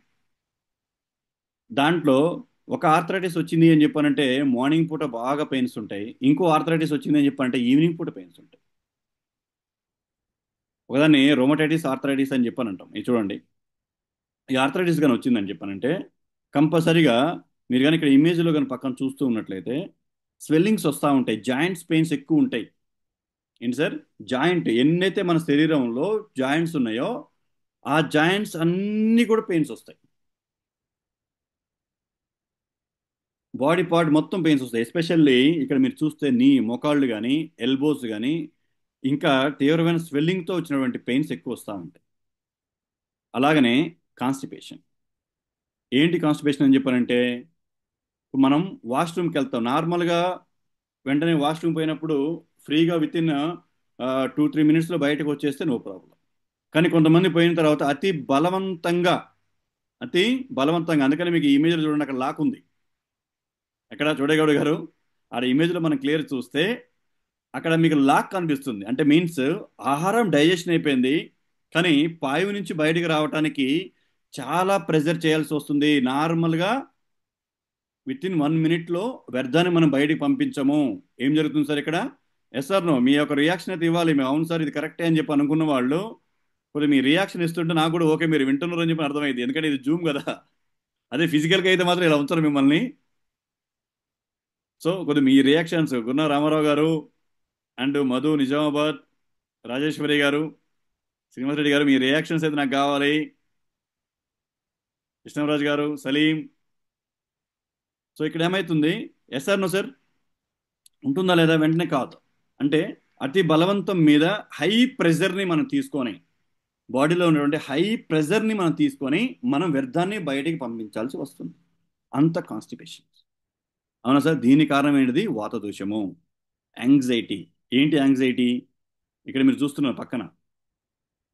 దాంట్లో ఒక ఆర్థరైటిస్ వచ్చింది అని చెప్పానంటే మార్నింగ్ పూట బాగా పెయిన్స్ ఉంటాయి, ఇంకో ఆర్థరైటిస్ వచ్చింది అని చెప్పానంటే ఈవినింగ్ పూట పెయిన్స్ ఉంటాయి. ఒకదాన్ని రోమటైటిస్ ఆర్థరైటిస్ అని చెప్పానంటాం. ఇది చూడండి, ఈ ఆర్థరైటిస్ కానీ వచ్చిందని చెప్పానంటే కంపల్సరీగా మీరు కానీ ఇక్కడ ఇమేజ్లో కానీ పక్కన చూస్తూ ఉన్నట్లయితే స్వెల్లింగ్స్ వస్తూ ఉంటాయి, జాయింట్స్ పెయిన్స్ ఎక్కువ ఉంటాయి. ఏంటి సార్? జాయింట్ ఎన్నైతే మన శరీరంలో జాయింట్స్ ఉన్నాయో ఆ జాయింట్స్ అన్నీ కూడా పెయిన్స్ వస్తాయి. బాడీ పార్ట్ మొత్తం పెయిన్స్ వస్తాయి. ఎస్పెషల్లీ ఇక్కడ మీరు చూస్తే నీ మోకాళ్ళు కానీ, ఎల్బోస్ కానీ, ఇంకా తీవ్రమైన స్వెల్లింగ్తో వచ్చినటువంటి పెయిన్స్ ఎక్కువ వస్తూ ఉంటాయి. అలాగనే కాన్స్టిపేషన్. ఏంటి కాన్స్టిపేషన్ అని చెప్పారంటే మనం వాష్రూమ్కి వెళ్తాం నార్మల్గా, వెంటనే వాష్రూమ్ పోయినప్పుడు ఫ్రీగా విత్ ఇన్ 2-3 మినిట్స్లో బయటకు వచ్చేస్తే నో ప్రాబ్లం. కానీ కొంతమంది పోయిన తర్వాత అతి బలవంతంగా, అందుకని మీకు ఈ ఇమేజ్లో చూడండి, అక్కడ లాక్ ఉంది. ఎక్కడ చోడేగౌడ గారు, ఆ ఇమేజ్లో మనం క్లియర్ చూస్తే అక్కడ మీకు లాక్ కనిపిస్తుంది. అంటే మీన్స్ ఆహారం డైజెషన్ అయిపోయింది, కానీ పాయువు నుంచి బయటికి రావడానికి చాలా ప్రెజర్ చేయాల్సి వస్తుంది. నార్మల్గా విత్ ఇన్ 1 మినిట్లో వ్యర్థాన్ని మనం బయటికి పంపించము. ఏం జరుగుతుంది సార్ ఇక్కడ? ఎస్ సార్ నో, మీ యొక్క రియాక్షన్ అయితే ఇవ్వాలి. మేము అవును సార్ ఇది కరెక్టే అని చెప్పి అనుకున్న వాళ్ళు కొద్దిగా మీ రియాక్షన్ ఇస్తుంటే నాకు కూడా ఓకే మీరు వింటున్నారు అని చెప్పి అర్థమైంది, ఎందుకంటే ఇది జూమ్ కదా. అదే ఫిజికల్గా అయితే మాత్రం ఇలా ఉంచరు మిమ్మల్ని. సో కొద్దిగా మీ రియాక్షన్స్, గున్నా రామారావు గారు అండ్ మధు నిజామాబాద్, రాజేశ్వరి గారు, శ్రీనివాస్ రెడ్డి గారు, మీ రియాక్షన్స్ అయితే నాకు కావాలి. కృష్ణరాజు గారు, సలీం. సో ఇక్కడ ఏమైతుంది? Yes or no sir? ఉంటుందా లేదా? వెంటనే కాదు. అంటే అతి బలవంతం మీద హై ప్రెజర్ని మనం తీసుకొని, బాడీలో ఉన్నటువంటి హై ప్రెజర్ని మనం తీసుకొని మనం వ్యర్థాన్ని బయటికి పంపించాల్సి వస్తుంది. అంత కాన్స్టిపేషన్. అవునా సార్? దీని కారణం ఏంటిది? వాత దోషము. యాంగ్జైటీ. ఏంటి యాంగ్జైటీ? ఇక్కడ మీరు చూస్తున్నారు పక్కన.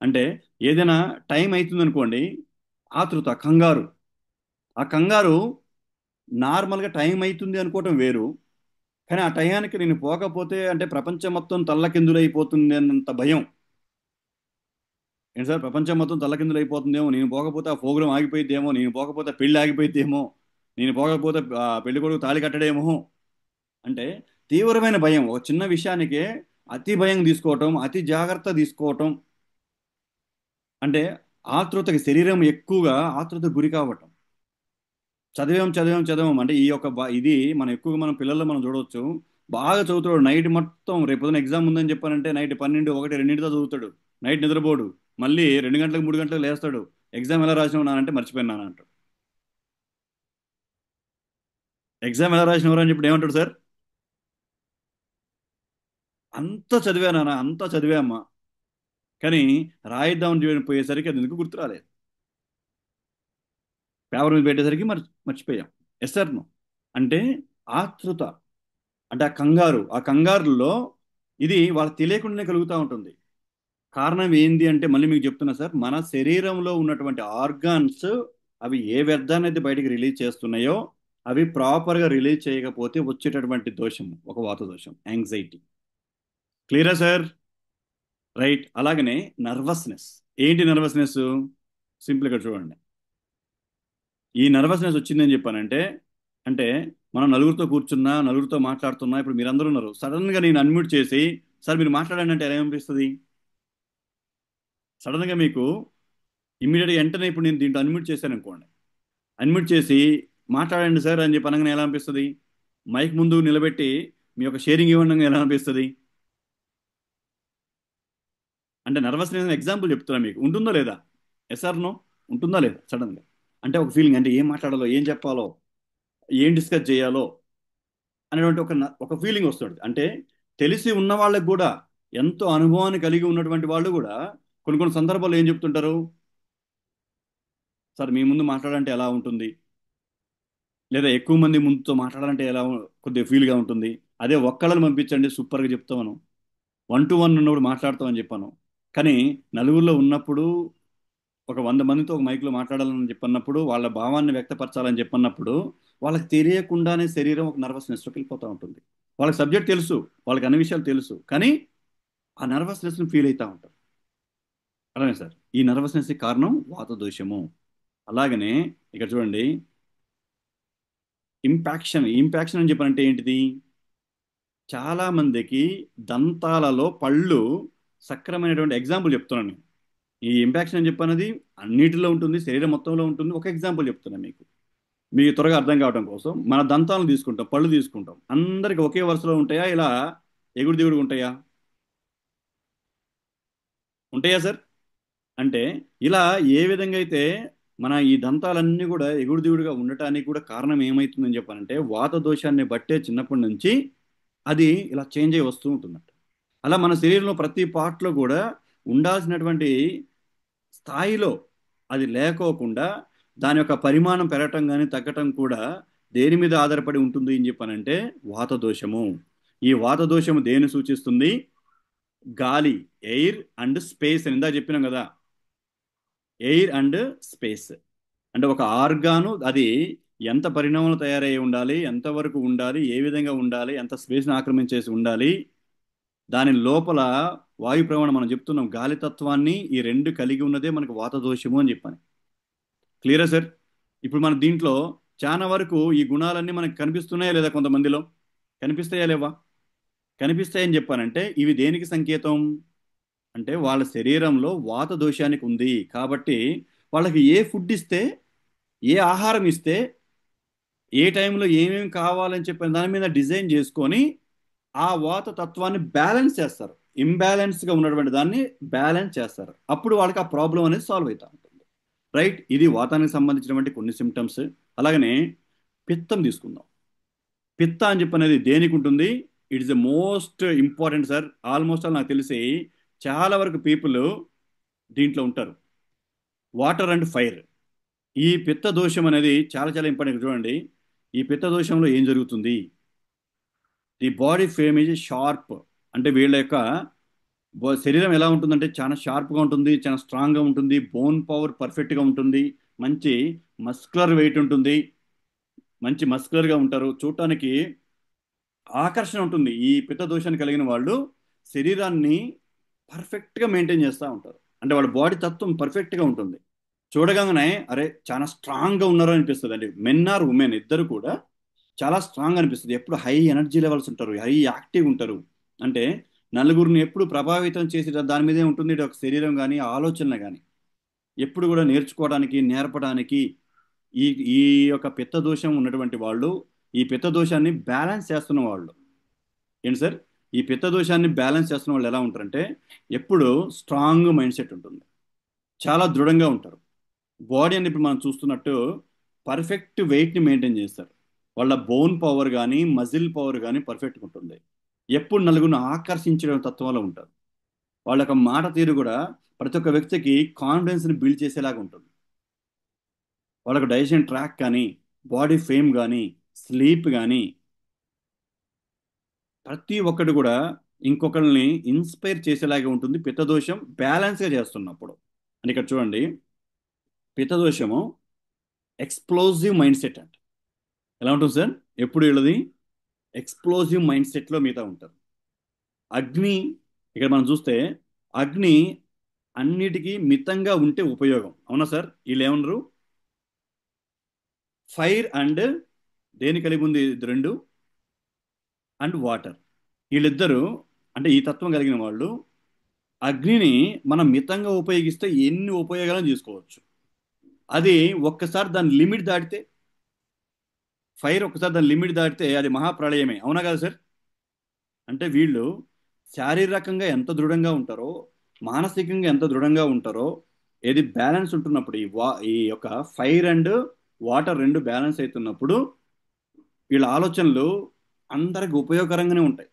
అంటే ఏదైనా టైం అవుతుంది అనుకోండి, ఆతృత, కంగారు. ఆ కంగారు నార్మల్గా టైం అవుతుంది అనుకోవటం వేరు, కానీ ఆ టయానికి నేను పోకపోతే అంటే ప్రపంచం మొత్తం తల్లకిందులైపోతుంది అన్నంత భయం. ఏంటి సార్? ప్రపంచం మొత్తం తల్లకిందులైపోతుందేమో, నేను పోకపోతే ఆ ప్రోగ్రాం ఆగిపోయిద్దేమో, నేను పోకపోతే పెళ్లి ఆగిపోయిద్దేమో, నేను పోకపోతే పెళ్లి కొడుకు తాళి కట్టడేమో. అంటే తీవ్రమైన భయం, ఒక చిన్న విషయానికే అతి భయం తీసుకోవటం, అతి జాగ్రత్త తీసుకోవటం. అంటే ఆతృతకి, శరీరం ఎక్కువగా ఆతృతకు గురి కావటం. చదివాం చదివాం చదివాం అంటే ఈ యొక్క ఇది మనం ఎక్కువగా మనం పిల్లల్లో మనం చూడవచ్చు. బాగా చదువుతాడు నైట్ మొత్తం. రేపు పొద్దున ఎగ్జామ్ ఉందని చెప్పానంటే నైట్ 12, 1, 2తో చదువుతాడు. నైట్ నిద్రపోడు. మళ్ళీ 2 గంటలకు 3 గంటలకు లేస్తాడు. ఎగ్జామ్ ఎలా రాసినావు నానంటే మర్చిపోయినా నాన్న అంటాడు. ఎగ్జామ్ ఎలా రాసినవరా అని చెప్పి ఏమంటాడు సార్? అంతా చదివా నాన్న, అంతా చదివా అమ్మా, కానీ రాయిద్దామని పోయేసరికి అది ఎందుకు గుర్తు రాలేదు. పేపర్ మీద పెట్టేసరికి మర్చిపోయాం. ఎస్ సార్ నో అంటే ఆతృత, అంటే ఆ కంగారులో ఇది వాళ్ళకి తెలియకుండానే కలుగుతూ ఉంటుంది. కారణం ఏంది అంటే మళ్ళీ మీకు చెప్తున్నా సార్, మన శరీరంలో ఉన్నటువంటి ఆర్గాన్స్ అవి ఏ వ్యర్థాన్ని అయితే బయటికి రిలీజ్ చేస్తున్నాయో అవి ప్రాపర్గా రిలీజ్ చేయకపోతే వచ్చేటటువంటి దోషం ఒక వాత దోషం, యాంగ్జైటీ. క్లియరా సార్? రైట్. అలాగనే నర్వస్నెస్. ఏంటి నర్వస్నెస్? సింపుల్గా చూడండి. ఈ నర్వస్నెస్ వచ్చిందని చెప్పానంటే, అంటే మనం నలుగురితో కూర్చున్నా, నలుగురితో మాట్లాడుతున్నా, ఇప్పుడు మీరందరూ ఉన్నారు, సడన్ గా నేను అన్మ్యూట్ చేసి సార్ మీరు మాట్లాడండి అంటే ఎలా అనిపిస్తుంది? సడన్ గా మీకు ఇమ్మీడియట్గా వెంటనే ఇప్పుడు నేను దీంట్లో అన్మ్యూట్ చేశాను అనుకోండి, అన్మ్యూట్ చేసి మాట్లాడండి సార్ అని చెప్పి అనగానే ఎలా అనిపిస్తుంది? మైక్ ముందు నిలబెట్టి మీ యొక్క షేరింగ్ ఇవ్వడం ఎలా అనిపిస్తుంది? అంటే నర్వస్నెస్ ఎగ్జాంపుల్ చెప్తున్నా, మీకు ఉంటుందో లేదా? Yes or no? ఉంటుందా లేదా సడన్ గా? అంటే ఒక ఫీలింగ్, అంటే ఏం మాట్లాడాలో, ఏం చెప్పాలో, ఏం డిస్కస్ చేయాలో అనేటువంటి ఒక ఫీలింగ్ వస్తుంది. అంటే తెలిసి ఉన్న వాళ్ళకి కూడా, ఎంతో అనుభవాన్ని కలిగి ఉన్నటువంటి వాళ్ళు కూడా కొన్ని కొన్ని సందర్భాల్లో ఏం చెప్తుంటారు? సార్ మీ ముందు మాట్లాడాలంటే ఎలా ఉంటుంది, లేదా ఎక్కువ మంది ముందుతో మాట్లాడాలంటే కొద్దిగా ఫీల్గా ఉంటుంది. అదే ఒక్కళ్ళని పంపించండి సూపర్గా చెప్తామను, 1-to-1 ఉన్నప్పుడు మాట్లాడతామని చెప్పాను. కానీ నలుగురిలో ఉన్నప్పుడు ఒక 100 మందితో ఒక మైక్లో మాట్లాడాలని చెప్పన్నప్పుడు, వాళ్ళ భావాన్ని వ్యక్తపరచాలని చెప్పన్నప్పుడు వాళ్ళకి తెలియకుండానే శరీరం ఒక నర్వస్నెస్లోకి వెళ్ళిపోతూ ఉంటుంది. వాళ్ళకి సబ్జెక్ట్ తెలుసు, వాళ్ళకి అన్ని విషయాలు తెలుసు, కానీ ఆ నర్వస్నెస్ని ఫీల్ అవుతూ ఉంటారు. అలానే సార్, ఈ నర్వస్నెస్కి కారణం వాత దోషము. అలాగనే ఇక్కడ చూడండి, ఇంపాక్షన్. ఇంపాక్షన్ అని చెప్పాలంటే ఏంటిది? చాలా మందికి దంతాలలో పళ్ళు సక్రమైనటువంటి ఎగ్జాంపుల్ చెప్తున్నాను నేను. ఈ ఇంపాక్షన్ అని చెప్పన్నది అన్నిటిలో ఉంటుంది, శరీరం మొత్తంలో ఉంటుంది. ఒక ఎగ్జాంపుల్ చెప్తున్నాను మీకు త్వరగా అర్థం కావడం కోసం. మన దంతాలను తీసుకుంటాం, పళ్ళు తీసుకుంటాం, అందరికి ఒకే వరుసలో ఉంటాయా, ఇలా ఎగుడు దిగుడు ఉంటాయా? ఉంటాయా సార్? అంటే ఇలా ఏ విధంగా అయితే మన ఈ దంతాలన్నీ కూడా ఎగుడు దిగుడుగా ఉండటానికి కూడా కారణం ఏమవుతుందని చెప్పానంటే వాత దోషాన్ని బట్టే చిన్నప్పటి నుంచి అది ఇలా చేంజ్ అయ్యి వస్తూ ఉంటుందంట. అలా మన శరీరంలో ప్రతి పార్ట్లో కూడా ఉండాల్సినటువంటి స్థాయిలో అది లేకోకుండా దాని యొక్క పరిమాణం పెరగటం కానీ తగ్గటం కూడా దేని మీద ఆధారపడి ఉంటుంది అని చెప్పానంటే వాత దోషము. ఈ వాత దోషము దేని సూచిస్తుంది? గాలి, ఎయిర్ అండ్ స్పేస్ అని ఇందా చెప్పినాం కదా. ఎయిర్ అండ్ స్పేస్ అంటే ఒక ఆర్గాను అది ఎంత పరిణామంలో తయారై ఉండాలి, ఎంతవరకు ఉండాలి, ఏ విధంగా ఉండాలి, ఎంత స్పేస్ని ఆక్రమించేసి ఉండాలి, దాని లోపల వాయు ప్రమాణం మనం చెప్తున్నాం గాలితత్వాన్ని, ఈ రెండు కలిగి ఉన్నదే మనకు వాత దోషము అని చెప్పాను. క్లియరా సార్? ఇప్పుడు మన దీంట్లో చాలా వరకు ఈ గుణాలన్నీ మనకు కనిపిస్తున్నాయా లేదా? కొంతమందిలో కనిపిస్తాయా లేవా? కనిపిస్తాయని చెప్పానంటే ఇవి దేనికి సంకేతం? అంటే వాళ్ళ శరీరంలో వాత దోషానికి ఉంది కాబట్టి వాళ్ళకి ఏ ఫుడ్ ఇస్తే, ఏ ఆహారం ఇస్తే, ఏ టైంలో ఏమేమి కావాలని చెప్పిన దాని మీద డిజైన్ చేసుకొని ఆ వాత తత్వాన్ని బ్యాలెన్స్ చేస్తారు. ఇంబ్యాలెన్స్గా ఉన్నటువంటి దాన్ని బ్యాలెన్స్ చేస్తారు. అప్పుడు వాళ్ళకి ఆ ప్రాబ్లం అనేది సాల్వ్ అవుతా ఉంటుంది. రైట్. ఇది వాతానికి సంబంధించినటువంటి కొన్ని సిమ్టమ్స్. అలాగనే పిత్తం తీసుకుందాం. పిత్త అని చెప్పి అనేది దేనికి ఉంటుంది? It is the most important sir. Almost all నాకు తెలిసి చాలా వరకు పీపుల్ దీంట్లో ఉంటారు. Water and fire. ఈ పిత్త దోషం అనేది చాలా చాలా ఇంపార్టెంట్. చూడండి, ఈ పిత్త దోషంలో ఏం జరుగుతుంది? The body frame is sharp. అంటే వీళ్ళ యొక్క శరీరం ఎలా ఉంటుందంటే చాలా షార్ప్గా ఉంటుంది, చాలా స్ట్రాంగ్గా ఉంటుంది, బోన్ పవర్ పర్ఫెక్ట్గా ఉంటుంది, మంచి మస్కులర్ వెయిట్ ఉంటుంది, మంచి మస్కులర్గా ఉంటారు, చూడటానికి ఆకర్షణ ఉంటుంది. ఈ పిత్త దోషాన్ని కలిగిన వాళ్ళు శరీరాన్ని పర్ఫెక్ట్గా మెయింటైన్ చేస్తూ ఉంటారు. అంటే వాళ్ళ బాడీ తత్వం పర్ఫెక్ట్గా ఉంటుంది. చూడగానే అరే చాలా స్ట్రాంగ్గా ఉన్నారు అనిపిస్తుంది. అంటే మెన్ ఆర్ ఉమెన్ ఇద్దరు కూడా చాలా స్ట్రాంగ్ అనిపిస్తుంది. ఎప్పుడు హై ఎనర్జీ లెవెల్స్ ఉంటారు, హై యాక్టివ్ ఉంటారు. అంటే నలుగురిని ఎప్పుడు ప్రభావితం చేసే దాని మీదే ఉంటుంది ఇటు ఒక శరీరం కానీ ఆలోచనలు కానీ. ఎప్పుడు కూడా నేర్చుకోవడానికి, నేర్పడానికి ఈ ఈ యొక్క పిత్త దోషం ఉన్నటువంటి వాళ్ళు, ఈ పిత్త దోషాన్ని బ్యాలెన్స్ చేస్తున్న వాళ్ళు. ఏంటి సార్, ఈ పిత్త దోషాన్ని బ్యాలెన్స్ చేస్తున్న వాళ్ళు ఎలా ఉంటారంటే ఎప్పుడు స్ట్రాంగ్ మైండ్ సెట్ ఉంటుంది, చాలా దృఢంగా ఉంటారు. బాడీ అని ఇప్పుడు మనం చూస్తున్నట్టు పర్ఫెక్ట్ వెయిట్ని మెయింటైన్ చేస్తారు. వాళ్ళ బోన్ పవర్ కానీ మజిల్ పవర్ కానీ పర్ఫెక్ట్గా ఉంటుంది. ఎప్పుడు నలుగురిని ఆకర్షించడం తత్వంలో ఉంటారు. వాళ్ళ యొక్క మాట తీరు కూడా ప్రతి ఒక్క వ్యక్తికి కాన్ఫిడెన్స్ని బిల్డ్ చేసేలాగా ఉంటుంది. వాళ్ళకు డైజెషన్ ట్రాక్ కానీ, బాడీ ఫేమ్ కానీ, స్లీప్ కానీ, ప్రతి ఒక్కటి కూడా ఇంకొకరిని ఇన్స్పైర్ చేసేలాగా ఉంటుంది పిత్తదోషం బ్యాలెన్స్గా చేస్తున్నప్పుడు. అని ఇక్కడ చూడండి, పిత్తదోషము ఎక్స్ప్లోజివ్ మైండ్ సెట్ అంట. ఎలా ఉంటుంది సార్? ఎప్పుడు వీళ్ళది ఎక్స్ప్లోజివ్ మైండ్ సెట్లో మిగతా ఉంటారు. అగ్ని, ఇక్కడ మనం చూస్తే అగ్ని అన్నిటికీ మితంగా ఉంటే ఉపయోగం. అవునా సార్? వీళ్ళు ఏమన్నారు? ఫైర్ అండ్ దేని కలిగి ఉంది? ఇది రెండు, అండ్ వాటర్. వీళ్ళిద్దరూ అంటే ఈ తత్వం కలిగిన వాళ్ళు అగ్నిని మనం మితంగా ఉపయోగిస్తే ఎన్ని ఉపయోగాలను చేసుకోవచ్చు. అది ఒక్కసారి దాని లిమిట్ దాటితే, ఫైర్ ఒక్కసారి దాని లిమిట్ దాటితే అది మహాప్రళయమే. అవునా కదా సార్? అంటే వీళ్ళు శారీరకంగా ఎంత దృఢంగా ఉంటారో, మానసికంగా ఎంత దృఢంగా ఉంటారో, ఏది బ్యాలెన్స్ ఉంటున్నప్పుడు ఈ యొక్క ఫైర్ అండ్ వాటర్ రెండు బ్యాలెన్స్ అవుతున్నప్పుడు వీళ్ళ ఆలోచనలు అందరికి ఉపయోగకరంగానే ఉంటాయి,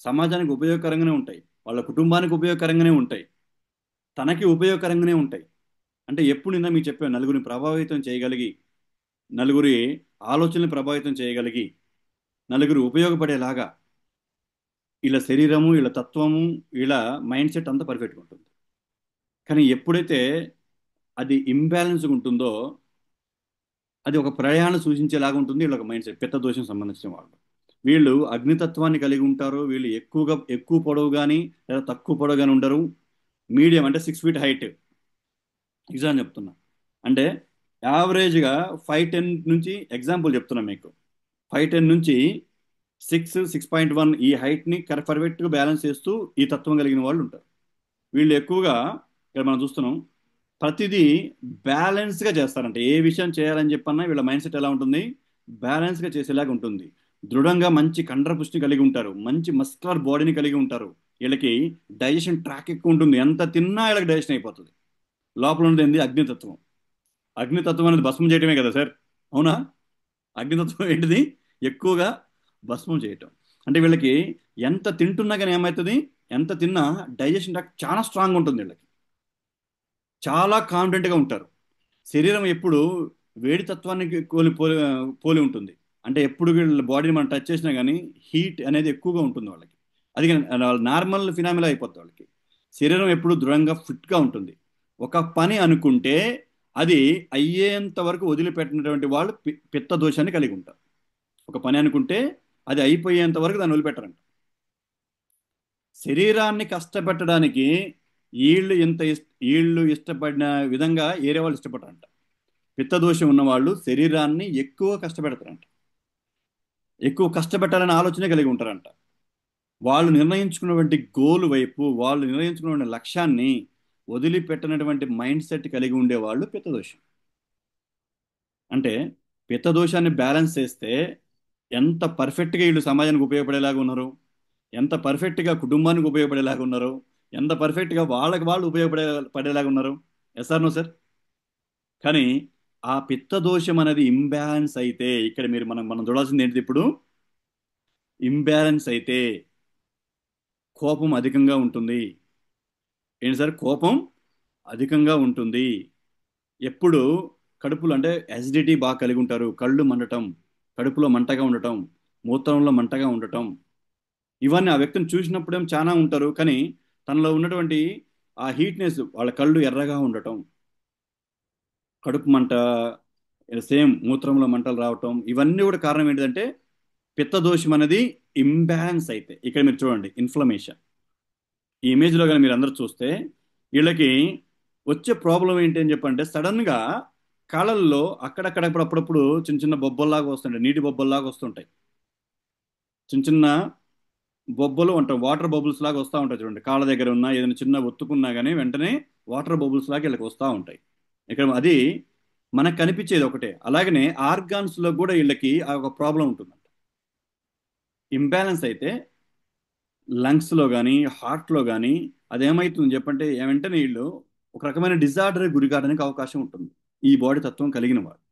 సమాజానికి ఉపయోగకరంగానే ఉంటాయి, వాళ్ళ కుటుంబానికి ఉపయోగకరంగానే ఉంటాయి, తనకి ఉపయోగకరంగానే ఉంటాయి. అంటే ఎప్పుడు నిన్న మీకు చెప్పాను, నలుగురిని ప్రభావితం చేయగలిగి, నలుగురి ఆలోచనలు ప్రభావితం చేయగలిగి, నలుగురు ఉపయోగపడేలాగా వీళ్ళ శరీరము, వీళ్ళ తత్వము, వీళ్ళ మైండ్ సెట్ అంతా పర్ఫెక్ట్గా ఉంటుంది. కానీ ఎప్పుడైతే అది ఇంబ్యాలెన్స్గా ఉంటుందో అది ఒక ప్రయాణం సూచించేలాగా ఉంటుంది వీళ్ళ మైండ్ సెట్. పిత్త దోషం సంబంధించిన వాళ్ళు, వీళ్ళు అగ్నితత్వాన్ని కలిగి ఉంటారు. వీళ్ళు ఎక్కువ పొడవు కానీ లేదా తక్కువ పొడవు కానీ ఉండరు. మీడియం అంటే 6 ఫీట్ హైట్, ఎగ్జామ్ చెప్తున్నా. అంటే యావరేజ్గా 5'10" నుంచి, ఎగ్జాంపుల్ చెప్తున్నా మీకు, 5'10" నుంచి 6, 6.1 ఈ హైట్ని పర్ఫెక్ట్గా బ్యాలెన్స్ చేస్తూ ఈ తత్వం కలిగిన వాళ్ళు ఉంటారు. వీళ్ళు ఎక్కువగా ఇక్కడ మనం చూస్తున్నాం ప్రతిదీ బ్యాలెన్స్గా చేస్తారంట. ఏ విషయం చేయాలని చెప్పన్నా వీళ్ళ మైండ్ సెట్ ఎలా ఉంటుంది? బ్యాలెన్స్గా చేసేలాగా ఉంటుంది. దృఢంగా మంచి కండరపుష్టి కలిగి ఉంటారు, మంచి మస్కులర్ బాడీని కలిగి ఉంటారు. వీళ్ళకి డైజెషన్ ట్రాక్ ఎక్కువ ఉంటుంది, ఎంత తిన్నా వీళ్ళకి డైజెషన్ అయిపోతుంది. లోపల ఉన్నది ఏంది? అగ్నితత్వం. అగ్నితత్వం అనేది భస్మం చేయటమే కదా సార్? అవునా? అగ్నితత్వం ఏంటిది? ఎక్కువగా భస్మం చేయటం. అంటే వీళ్ళకి ఎంత తింటున్నా కానీ ఏమవుతుంది? ఎంత తిన్నా డైజెషన్ ట్రాక్ చాలా స్ట్రాంగ్ ఉంటుంది. వీళ్ళకి చాలా కాన్ఫిడెంట్గా ఉంటారు. శరీరం ఎప్పుడు వేడి తత్వానికి పోలి ఉంటుంది. అంటే ఎప్పుడు వీళ్ళ బాడీని మనం టచ్ చేసినా కానీ హీట్ అనేది ఎక్కువగా ఉంటుంది వాళ్ళకి. అది నార్మల్ ఫినామిలా అయిపోతుంది వాళ్ళకి. శరీరం ఎప్పుడు దృఢంగా ఫిట్గా ఉంటుంది. ఒక పని అనుకుంటే అది అయ్యేంత వరకు వదిలిపెట్టినటువంటి వాళ్ళు పిత్త దోషాన్ని కలిగి ఉంటారు. ఒక పని అనుకుంటే అది అయిపోయేంత వరకు దాన్ని వదిలిపెట్టరంట. శరీరాన్ని కష్టపెట్టడానికి వీళ్ళు ఇష్టపడిన విధంగా ఏరే వాళ్ళు ఇష్టపడరంట. పిత్తదోషం ఉన్న వాళ్ళు శరీరాన్ని ఎక్కువ కష్టపెడతారంట, ఎక్కువ కష్టపెట్టాలనే ఆలోచనే కలిగి ఉంటారంట. వాళ్ళు నిర్ణయించుకున్నటువంటి గోల్ వైపు, వాళ్ళు నిర్ణయించుకున్న లక్ష్యాన్ని వదిలిపెట్టనటువంటి మైండ్ సెట్ కలిగి ఉండేవాళ్ళు పిత్తదోషం. అంటే పిత్తదోషాన్ని బ్యాలెన్స్ చేస్తే ఎంత పర్ఫెక్ట్గా వీళ్ళు సమాజానికి ఉపయోగపడేలాగా ఉన్నారు, ఎంత పర్ఫెక్ట్గా కుటుంబానికి ఉపయోగపడేలాగా ఉన్నారు, ఎంత పర్ఫెక్ట్గా వాళ్ళకి వాళ్ళు పడేలాగా ఉన్నారు. Yes or no sir? కానీ ఆ పిత్త దోషం అనేది ఇంబ్యాలెన్స్ అయితే, ఇక్కడ మీరు మనం మనం చూడాల్సింది ఏంటిది? ఇప్పుడు ఇంబ్యాలెన్స్ అయితే కోపం అధికంగా ఉంటుంది. ఏంటి సార్? కోపం అధికంగా ఉంటుంది. ఎప్పుడు కడుపులో అంటే యాసిడిటీ బాగా కలిగి ఉంటారు, కళ్ళు మండటం, కడుపులో మంటగా ఉండటం, మూత్రంలో మంటగా ఉండటం, ఇవన్నీ ఆ వ్యక్తిని చూసినప్పుడేం చాలా ఉంటారు. కానీ తనలో ఉన్నటువంటి ఆ హీట్నెస్, వాళ్ళ కళ్ళు ఎర్రగా ఉండటం, కడుపు మంట, సేమ్ మూత్రంలో మంటలు రావటం, ఇవన్నీ కూడా కారణం ఏంటంటే పిత్తదోషం అనేది ఇంబ్యాలెన్స్ అయితే. ఇక్కడ మీరు చూడండి ఇన్ఫ్లమేషన్, ఈ ఇమేజ్లో కానీ మీరు అందరూ చూస్తే వీళ్ళకి వచ్చే ప్రాబ్లం ఏంటి అని చెప్పంటే సడన్గా కాళ్ళల్లో అక్కడక్కడ అప్పుడప్పుడు చిన్న చిన్న బొబ్బల్లాగా వస్తుంటాయి, నీటి బొబ్బల్లాగా వస్తుంటాయి. చిన్న చిన్న బొబ్బలు అంటారు, వాటర్ బబుల్స్ లాగా వస్తూ ఉంటాయి. చూడండి, కాళ్ళ దగ్గర ఉన్న ఏదైనా చిన్న ఒత్తుకున్నా కానీ వెంటనే వాటర్ బబుల్స్ లాగా వీళ్ళకి వస్తూ ఉంటాయి. ఇక్కడ అది మనకు కనిపించేది ఒకటే. అలాగనే ఆర్గాన్స్లో కూడా వీళ్ళకి ఆ ఒక ప్రాబ్లం ఉంటుందంట. ఇంబ్యాలెన్స్ అయితే లంగ్స్లో కానీ హార్ట్లో కానీ అదేమవుతుంది చెప్పంటే వెంటనే వీళ్ళు ఒక రకమైన డిజార్డర్ గురి కావడానికి అవకాశం ఉంటుంది. ఈ బాడీ తత్వం కలిగిన వాడు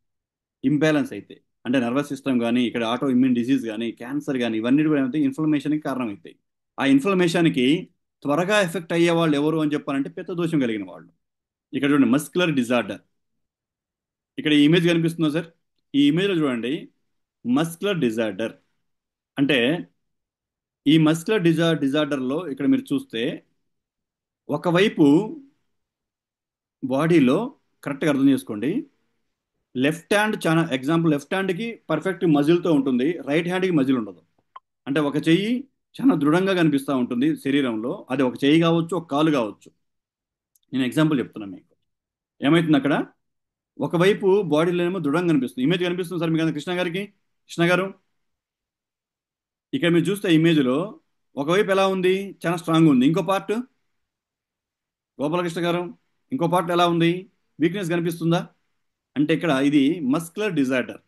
ఇంబ్యాలెన్స్ అయితే, అంటే నర్వస్ సిస్టమ్ కానీ ఇక్కడ ఆటో ఇమ్యూన్ డిసీజ్ కానీ క్యాన్సర్ కానీ ఇవన్నీ కూడా ఏమైతే ఇన్ఫ్లమేషన్కి కారణం అవుతాయి. ఆ ఇన్ఫ్లమేషన్కి త్వరగా ఎఫెక్ట్ అయ్యే వాళ్ళు ఎవరు అని చెప్పాలంటే పిత్తదోషం కలిగిన వాళ్ళు. ఇక్కడ చూడండి మస్కులర్ డిజార్డర్, ఇక్కడ ఈ ఇమేజ్ కనిపిస్తుందా సార్? ఈ ఇమేజ్లో చూడండి మస్కులర్ డిజార్డర్ అంటే ఈ మస్కులర్ డిజార్డర్లో ఇక్కడ మీరు చూస్తే ఒకవైపు బాడీలో కరెక్ట్గా అర్థం చేసుకోండి, లెఫ్ట్ హ్యాండ్ చాలా ఎగ్జాంపుల్ లెఫ్ట్ హ్యాండ్కి పర్ఫెక్ట్ మజిల్తో ఉంటుంది, రైట్ హ్యాండ్కి మజిల్ ఉండదు. అంటే ఒక చెయ్యి చాలా దృఢంగా కనిపిస్తూ ఉంటుంది శరీరంలో, అది ఒక చెయ్యి కావచ్చు ఒక కాలు కావచ్చు. నేను ఎగ్జాంపుల్ చెప్తున్నాను మీకు. ఏమవుతుంది అక్కడ ఒకవైపు బాడీలో ఏమో దృఢంగా కనిపిస్తుంది. ఇమేజ్ కనిపిస్తుంది సార్ మీకు కృష్ణ గారికి? కృష్ణ గారు ఇక్కడ మీరు చూస్తే ఇమేజ్లో ఒకవైపు ఎలా ఉంది, చాలా స్ట్రాంగ్ ఉంది, ఇంకో పార్ట్ గోపాలకృష్ణ గారు ఇంకో పార్ట్ ఎలా ఉంది, వీక్నెస్ కనిపిస్తుందా? అంటే ఇక్కడ ఇది మస్కులర్ డిజార్డర్.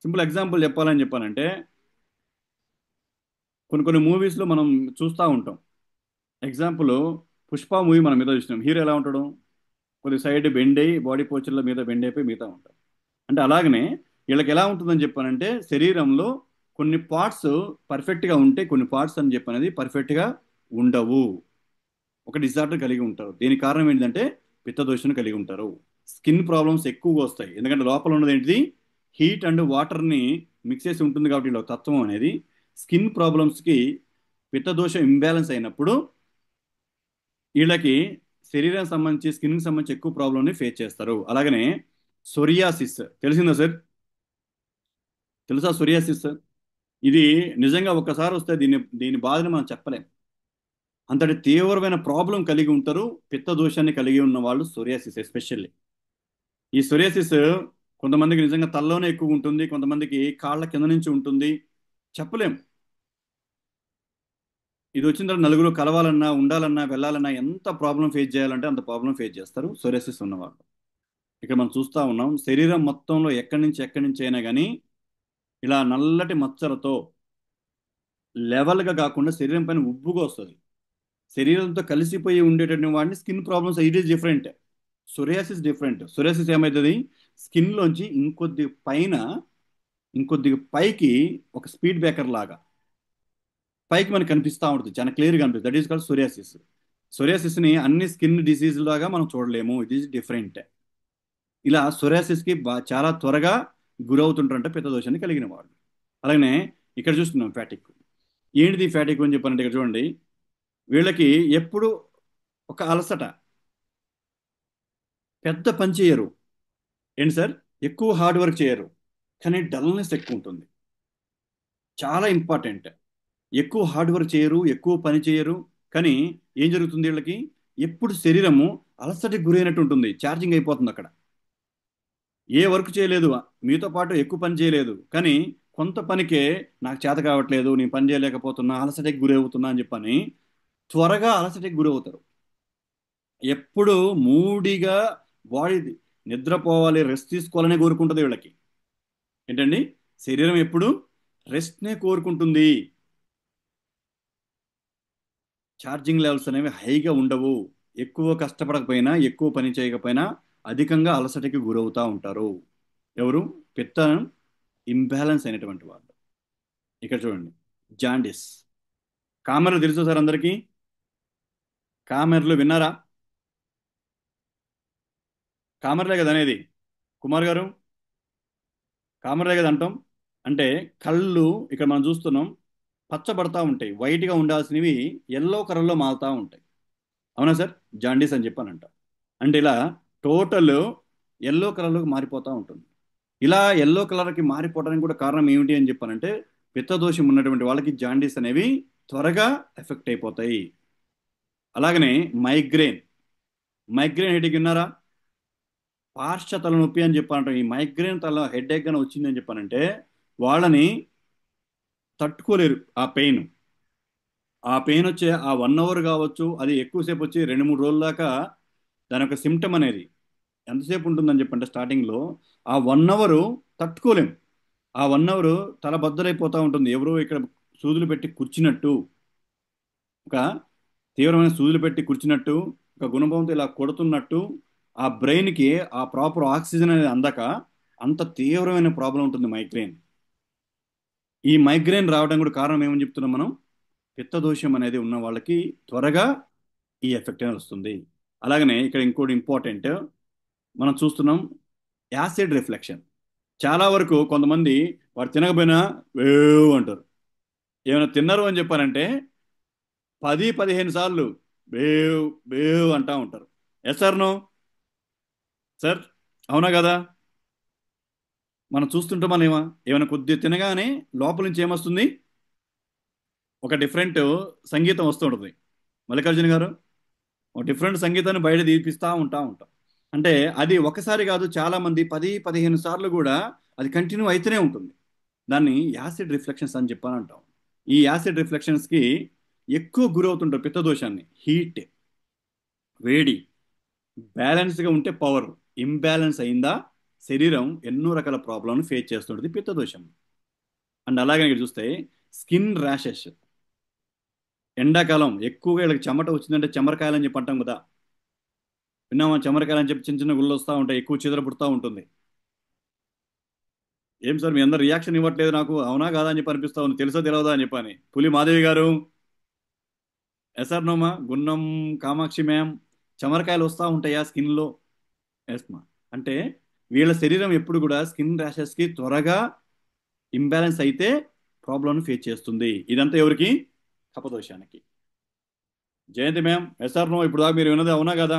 సింపుల్ ఎగ్జాంపుల్ చెప్పాలని చెప్పానంటే కొన్ని కొన్ని మూవీస్లో మనం చూస్తూ ఉంటాం. ఎగ్జాంపుల్ పుష్ప మూవీ మనం మీద చూసినాం. హీరో ఎలా ఉంటాడు, కొద్ది సైడ్ బెండ్ అయ్యి బాడీ పోచర్ల మీద బెండ్ అయిపోయి మిగతా ఉంటాడు. అంటే అలాగనే వీళ్ళకి ఎలా ఉంటుందని చెప్పానంటే శరీరంలో కొన్ని పార్ట్స్ పర్ఫెక్ట్గా ఉంటే కొన్ని పార్ట్స్ అని చెప్పనేది పర్ఫెక్ట్గా ఉండవు, ఒక డిజార్డర్ కలిగి ఉంటారు. దీనికి కారణం ఏంటంటే పిత్తదోషం కలిగి ఉంటారు. స్కిన్ ప్రాబ్లమ్స్ ఎక్కువగా వస్తాయి, ఎందుకంటే లోపల ఉన్నది ఏంటిది హీట్ అండ్ వాటర్ని మిక్స్ చేసి ఉంటుంది కాబట్టి వీళ్ళ తత్వం అనేది స్కిన్ ప్రాబ్లమ్స్కి పిత్తదోషం ఇంబ్యాలెన్స్ అయినప్పుడు వీళ్ళకి శరీరానికి సంబంధించి స్కిన్కి సంబంధించి ఎక్కువ ప్రాబ్లమ్ని ఫేస్ చేస్తారు. అలాగనే సొరియాసిస్ తెలిసిందా సార్? తెలుసా సొరియాసిస్? ఇది నిజంగా ఒక్కసారి వస్తే దీని బాధని మనం చెప్పలేం, అంతటి తీవ్రమైన ప్రాబ్లం కలిగి ఉంటారు పిత్త దోషాన్ని కలిగి ఉన్న వాళ్ళు. సొరియాసిస్ ఎస్పెషల్లీ ఈ సొరియాసిస్ కొంతమందికి నిజంగా తలలోనే ఎక్కువ ఉంటుంది, కొంతమందికి కాళ్ళ కింద నుంచి ఉంటుంది, చెప్పలేం. ఇది వచ్చిన తర్వాత నలుగురు కలవాలన్నా ఉండాలన్నా వెళ్ళాలన్నా ఎంత ప్రాబ్లం ఫేస్ చేయాలంటే అంత ప్రాబ్లం ఫేస్ చేస్తారు సొరియాసిస్ ఉన్నవాళ్ళు. ఇక్కడ మనం చూస్తూ ఉన్నాం శరీరం మొత్తంలో ఎక్కడి నుంచి అయినా కానీ ఇలా నల్లటి మచ్చలతో లెవెల్గా కాకుండా శరీరం పైన ఉబ్బుగా వస్తుంది. శరీరంతో కలిసిపోయి ఉండేటటువంటి వాడిని skin problems it is different. Psoriasis different. Psoriasis ఏమవుతుంది, స్కిన్లోంచి ఇంకొద్ది పైన ఇంకొద్ది పైకి ఒక స్పీడ్ బ్రేకర్ లాగా పైకి మనకి కనిపిస్తూ ఉంటుంది, చాలా క్లియర్గా కనిపిస్తుంది. That is called psoriasis. సొరియాసిస్ని అన్ని స్కిన్ డిసీజ్ లాగా మనం చూడలేము, ఇట్ ఈస్ డిఫరెంట్. ఇలా సొరియాసిస్కి చాలా త్వరగా గురవుతుంటారంట పిత్తదోషాన్ని కలిగిన వాళ్ళు. అలాగనే ఇక్కడ చూస్తున్నాం ఫ్యాటిక్. ఏంటిది ఫ్యాటిక్ అని చెప్పారంటే ఇక్కడ చూడండి వీళ్ళకి ఎప్పుడు ఒక అలసట, పెద్ద పని చేయరు. ఏంటి సార్, ఎక్కువ హార్డ్ వర్క్ చేయరు కానీ డల్నెస్ ఎక్కువ ఉంటుంది. చాలా ఇంపార్టెంట్. ఎక్కువ హార్డ్ వర్క్ చేయరు, ఎక్కువ పని చేయరు, కానీ ఏం జరుగుతుంది వీళ్ళకి ఎప్పుడు శరీరము అలసటకి గురైనట్టు ఉంటుంది, ఛార్జింగ్ అయిపోతుంది అక్కడ. ఏ వర్క్ చేయలేదు, మీతో పాటు ఎక్కువ పని చేయలేదు, కానీ కొంత పనికే నాకు చేత కావట్లేదు, నేను పని చేయలేకపోతున్నా, అలసటకి గురవుతున్నా అని చెప్పని త్వరగా అలసటకి గురవుతారు. ఎప్పుడు మూడిగా బాడీ నిద్రపోవాలి, రెస్ట్ తీసుకోవాలనే కోరుకుంటుంది వీళ్ళకి. ఏంటండి, శరీరం ఎప్పుడు రెస్ట్నే కోరుకుంటుంది. ఛార్జింగ్ లెవెల్స్ అనేవి హైగా ఉండవు. ఎక్కువ కష్టపడకపోయినా ఎక్కువ పని చేయకపోయినా అధికంగా అలసటకి గురవుతూ ఉంటారు. ఎవరు? పిత్త ఇంబ్యాలెన్స్ అయినటువంటి వాళ్ళు. ఇక్కడ చూడండి జాండిస్. కామెర్లు తెలుసు సార్ అందరికీ? కామెర్లు విన్నారా? కామెర్లే కదా అనేది, కుమార్ గారు కామెర్లే కదా అంటాం. అంటే కళ్ళు ఇక్కడ మనం చూస్తున్నాం పచ్చబడతా ఉంటాయి, వైట్గా ఉండాల్సినవి ఎల్లో కలర్లో మారుతూ ఉంటాయి. అవునా సార్? జాండీస్ అని చెప్పానంట. అంటే ఇలా టోటల్ ఎల్లో కలర్లోకి మారిపోతూ ఉంటుంది. ఇలా ఎల్లో కలర్కి మారిపోవడానికి కూడా కారణం ఏమిటి అని చెప్పానంటే పిత్తదోషం ఉన్నటువంటి వాళ్ళకి జాండీస్ అనేవి త్వరగా ఎఫెక్ట్ అయిపోతాయి. అలాగనే మైగ్రేన్. మైగ్రేన్ హెడేక్ విన్నారా? పార్శ్వ తలనొప్పి అని చెప్పానంట. ఈ మైగ్రేన్ తల హెడేక్ గానే వచ్చిందని చెప్పానంటే వాళ్ళని తట్టుకోలేరు ఆ పెయిన్ వచ్చే ఆ 1 అవర్ కావచ్చు, అది ఎక్కువసేపు వచ్చి 2-3 రోజుల దాకా దాని యొక్క సిమ్టమ్ అనేది ఎంతసేపు ఉంటుందని చెప్పంటే స్టార్టింగ్లో ఆ 1 అవర్ తట్టుకోలేం. ఆ 1 అవర్ తల బద్దలైపోతూ ఉంటుంది, ఎవరో ఇక్కడ సూదులు పెట్టి కూర్చున్నట్టు. ఒక తీవ్రమైన సూదులు పెట్టి కూర్చున్నట్టు, ఒక గుణపంతో ఇలా కొడుతున్నట్టు, ఆ బ్రెయిన్కి ఆ ప్రాపర్ ఆక్సిజన్ అనేది అందక అంత తీవ్రమైన ప్రాబ్లం ఉంటుంది మైగ్రేన్. ఈ మైగ్రేన్ రావడం కూడా కారణం ఏమని చెప్తున్నాం మనం? పిత్తదోషం అనేది ఉన్న వాళ్ళకి త్వరగా ఈ ఎఫెక్ట్ అనేది వస్తుంది. అలాగనే ఇక్కడ ఇంకోటి ఇంపార్టెంట్, మనం చూస్తున్నాం యాసిడ్ రిఫ్లెక్షన్. చాలా వరకు కొంతమంది వాడు తినకపోయినా వేవ్ అంటారు. ఏమైనా తిన్నారు అని చెప్పారంటే 10-15 సార్లు వేవ్ వేవ్ అంటా ఉంటారు. ఎస్ సార్ నో సార్, అవునా కదా? మనం చూస్తుంటాం, మనం ఏమైనా కొద్దిగా తినగానే లోపల నుంచి ఏమొస్తుంది? ఒక డిఫరెంట్ సంగీతం వస్తూ ఉంటుంది. మల్లికార్జున గారు, ఒక డిఫరెంట్ సంగీతాన్ని బయట తీపిస్తూ ఉంటాం. అంటే అది ఒకసారి కాదు, చాలా మంది 10-15 సార్లు కూడా అది కంటిన్యూ అయితేనే ఉంటుంది. దాన్ని యాసిడ్ రిఫ్లెక్షన్స్ అని చెప్పని అంటాం. ఈ యాసిడ్ రిఫ్లెక్షన్స్కి ఎక్కువ గురవుతుంటారు. పిత్తదోషాన్ని హీట్, వేడి, బ్యాలెన్స్గా ఉంటే పవర్, ఇంబ్యాలెన్స్ అయిందా శరీరం ఎన్నో రకాల ప్రాబ్లమ్ని ఫేస్ చేస్తుంటుంది పిత్తదోషం. అండ్ అలాగే ఇక్కడ చూస్తే స్కిన్ ర్యాషెస్. ఎండాకాలం ఎక్కువగా వీళ్ళకి చెమట వచ్చిందంటే చెమరకాయలని చెప్పి అంటాం కదా, విన్నామా? చెమరకాయలని చెప్పి చిన్న చిన్న గుళ్ళు వస్తూ ఉంటాయి, ఎక్కువ చీదర పుడతా ఉంటుంది. ఏం సార్ మీ అందరు రియాక్షన్ ఇవ్వట్లేదు, నాకు అవునా కాదా అని చెప్పి అనిపిస్తా ఉంది, తెలుసా తెలియదా అని చెప్పని. పులి మాదేవి గారు, ఎస్ఆర్ నోమా? గున్నం కామాక్షి మ్యామ్, చెమరకాయలు వస్తూ ఉంటాయా స్కిన్లో? ఎస్ మా. అంటే వీళ్ళ శరీరం ఎప్పుడు కూడా స్కిన్ ర్యాషెస్కి త్వరగా ఇంబ్యాలెన్స్ అయితే ప్రాబ్లమ్ని ఫేస్ చేస్తుంది. ఇదంతా ఎవరికి? కపదోషానికి. జయంతి మ్యామ్, ఎస్ఆర్ నో? ఇప్పుడు దాకా మీరు విన్నది అవునా కదా?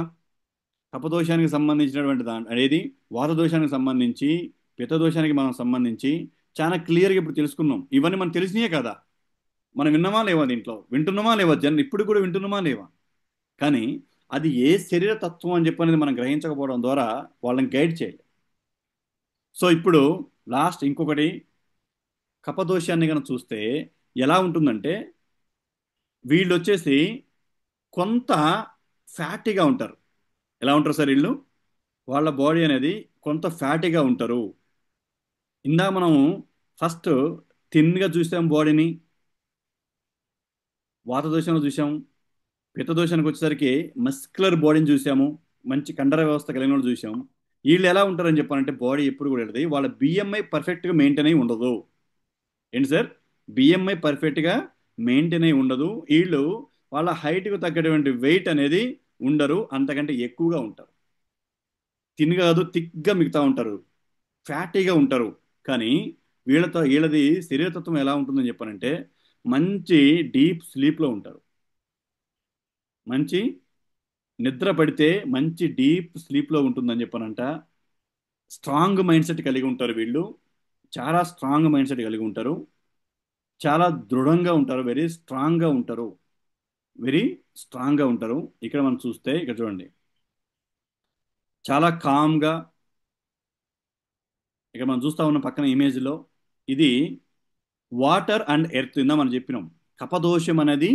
కపదోషానికి సంబంధించినటువంటి అనేది వాత దోషానికి సంబంధించి, పిత్తదోషానికి మనం సంబంధించి చాలా క్లియర్గా ఇప్పుడు తెలుసుకున్నాం. ఇవన్నీ మనకు తెలిసినాయే కదా, మనం విన్నామా లేవా? దీంట్లో వింటున్నామా లేవా? ఇప్పుడు కూడా వింటున్నామా లేవా? కానీ అది ఏ శరీర తత్వం అని చెప్పనేది మనం గ్రహించకపోవడం ద్వారా వాళ్ళని గైడ్ చేయాలి. సో ఇప్పుడు లాస్ట్ ఇంకొకటి, కపదోషాన్ని కనుక చూస్తే ఎలా ఉంటుందంటే, వీళ్ళు వచ్చేసి కొంత ఫ్యాటీగా ఉంటారు. ఎలా ఉంటారు సార్ వీళ్ళు? వాళ్ళ బాడీ అనేది కొంత ఫ్యాటీగా ఉంటారు. ఇందా మనం ఫస్ట్ థిన్గా చూసాం బాడీని, వాత దోషంలో చూసాం. పిత్త దోషానికి వచ్చేసరికి మస్కులర్ బాడీని చూసాము, మంచి కండర వ్యవస్థ కలిగిన వాళ్ళు చూసాం. వీళ్ళు ఎలా ఉంటారని చెప్పాలంటే బాడీ ఎప్పుడు కూడా వెళ్ళదు, వాళ్ళ బిఎంఐ పర్ఫెక్ట్గా మెయింటైన్ అయి ఉండదు. ఏంటి సార్? బిఎంఐ పర్ఫెక్ట్గా మెయింటైన్ అయి ఉండదు. వీళ్ళు వాళ్ళ హైట్కి తగ్గటువంటి వెయిట్ అనేది ఉండరు, అంతకంటే ఎక్కువగా ఉంటారు. తిన్ కాదు, థిక్గా మిగతా ఉంటారు, ఫ్యాటీగా ఉంటారు. కానీ వీళ్ళది శరీరతత్వం ఎలా ఉంటుందని చెప్పానంటే మంచి డీప్ స్లీప్లో ఉంటారు. మంచి నిద్ర పడితే మంచి డీప్ స్లీప్లో ఉంటుందని చెప్పానంట. స్ట్రాంగ్ మైండ్ సెట్ కలిగి ఉంటారు వీళ్ళు, చాలా స్ట్రాంగ్ మైండ్ సెట్ కలిగి ఉంటారు, చాలా దృఢంగా ఉంటారు, వెరీ స్ట్రాంగ్గా ఉంటారు, వెరీ స్ట్రాంగ్గా ఉంటారు. ఇక్కడ మనం చూస్తే ఇక్కడ చూడండి, చాలా కామ్గా. ఇక్కడ మనం చూస్తా ఉన్న పక్కన ఇమేజ్లో ఇది వాటర్ అండ్ ఎర్త్. ఇందా మనం చెప్పినాం కపదోషం అనేది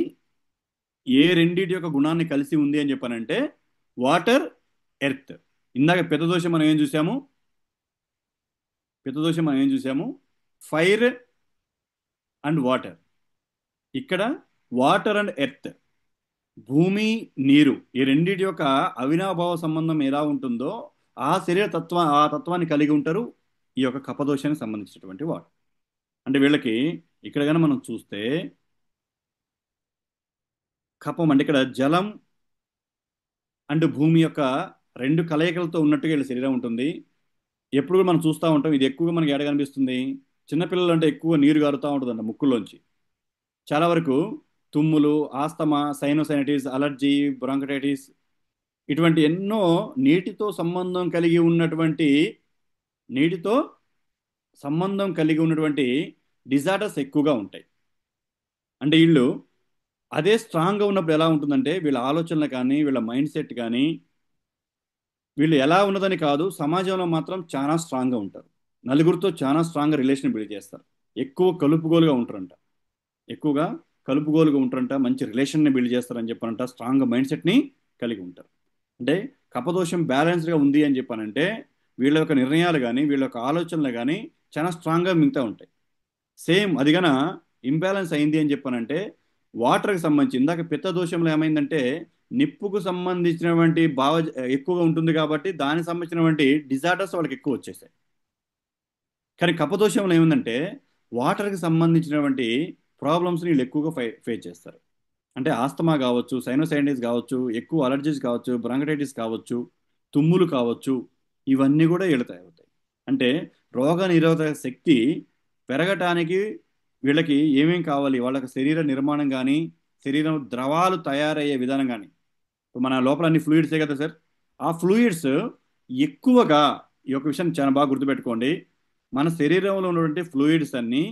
ఏ రెండిటి యొక్క గుణాన్ని కలిసి ఉంది అని చెప్పానంటే వాటర్, ఎర్త్. ఇందాక పితదోషం మనం ఏం చూసాము? పితదోషం మనం ఏం చూసాము? Fire and water. ఇక్కడ వాటర్ అండ్ ఎర్త్, భూమి, నీరు, ఈ రెండిటి యొక్క అవినాభావ సంబంధం ఎలా ఉంటుందో ఆ తత్వాన్ని కలిగి ఉంటారు ఈ యొక్క కపదోషానికి సంబంధించినటువంటి వాడు. అంటే వీళ్ళకి ఇక్కడ కానీ మనం చూస్తే కపం అంటే ఇక్కడ జలం అండ్ భూమి యొక్క రెండు కలయికలతో ఉన్నట్టుగా వీళ్ళ శరీరం ఉంటుంది. ఎప్పుడు కూడా మనం చూస్తూ ఉంటాం, ఇది ఎక్కువగా మనకి ఎక్కడ కనిపిస్తుంది? చిన్నపిల్లలు అంటే ఎక్కువ నీరు గారుతూ ఉంటుందంట ముక్కుల్లోంచి. చాలా వరకు తుమ్ములు, ఆస్తమా, సైనోసైనటిస్, అలర్జీ, బ్రాంకటైటిస్, ఇటువంటి ఎన్నో నీటితో సంబంధం కలిగి ఉన్నటువంటి డిజార్డర్స్ ఎక్కువగా ఉంటాయి. అంటే వీళ్ళు అదే స్ట్రాంగ్గా ఉన్నప్పుడు ఎలా ఉంటుందంటే వీళ్ళ ఆలోచనలు కానీ వీళ్ళ మైండ్ సెట్ కానీ వీళ్ళు ఎలా ఉన్నదని కాదు, సమాజంలో మాత్రం చాలా స్ట్రాంగ్గా ఉంటారు. నలుగురితో చాలా స్ట్రాంగ్గా రిలేషన్ బిల్డ్ చేస్తారు. ఎక్కువ కలుపుగోలుగా ఉంటారంట, ఎక్కువగా కలుపుగోలుగా ఉంటారంట, మంచి రిలేషన్ని బిల్డ్ చేస్తారని చెప్పారంట, స్ట్రాంగ్ మైండ్ సెట్ని కలిగి ఉంటారు. అంటే కపదోషం బ్యాలెన్స్డ్గా ఉంది అని చెప్పానంటే వీళ్ళ యొక్క నిర్ణయాలు కానీ వీళ్ళ యొక్క ఆలోచనలు కానీ చాలా స్ట్రాంగ్గా మిగతా ఉంటాయి. సేమ్ అది గన ఇంబ్యాలెన్స్ అయింది అని చెప్పానంటే వాటర్కి సంబంధించి ఇందాక పిత్త దోషంలో ఏమైందంటే నిప్పుకు సంబంధించినటువంటి ఎక్కువగా ఉంటుంది కాబట్టి దానికి సంబంధించినటువంటి డిజార్డర్స్ వాళ్ళకి ఎక్కువ వచ్చేసాయి. కానీ కపదోషంలో ఏముందంటే వాటర్కి సంబంధించినటువంటి ప్రాబ్లమ్స్ని వీళ్ళు ఎక్కువగా ఫేస్ చేస్తారు. అంటే ఆస్తమా కావచ్చు, సైనోసైటిస్ కావచ్చు, ఎక్కువ అలర్జీస్ కావచ్చు, బ్రాంకటైటిస్ కావచ్చు, తుమ్ములు కావచ్చు, ఇవన్నీ కూడా వీళ్ళతో అవుతాయి. అంటే రోగ నిరోధక శక్తి పెరగటానికి వీళ్ళకి ఏమేం కావాలి, వాళ్ళకి శరీర నిర్మాణం కానీ, శరీరం ద్రవాలు తయారయ్యే విధానం కానీ, మన లోపల అన్ని ఫ్లూయిడ్సే కదా సార్, ఆ ఫ్లూయిడ్స్ ఎక్కువగా, ఈ యొక్క విషయం చాలా బాగా గుర్తుపెట్టుకోండి, మన శరీరంలో ఉన్నటువంటి ఫ్లూయిడ్స్ అన్నీ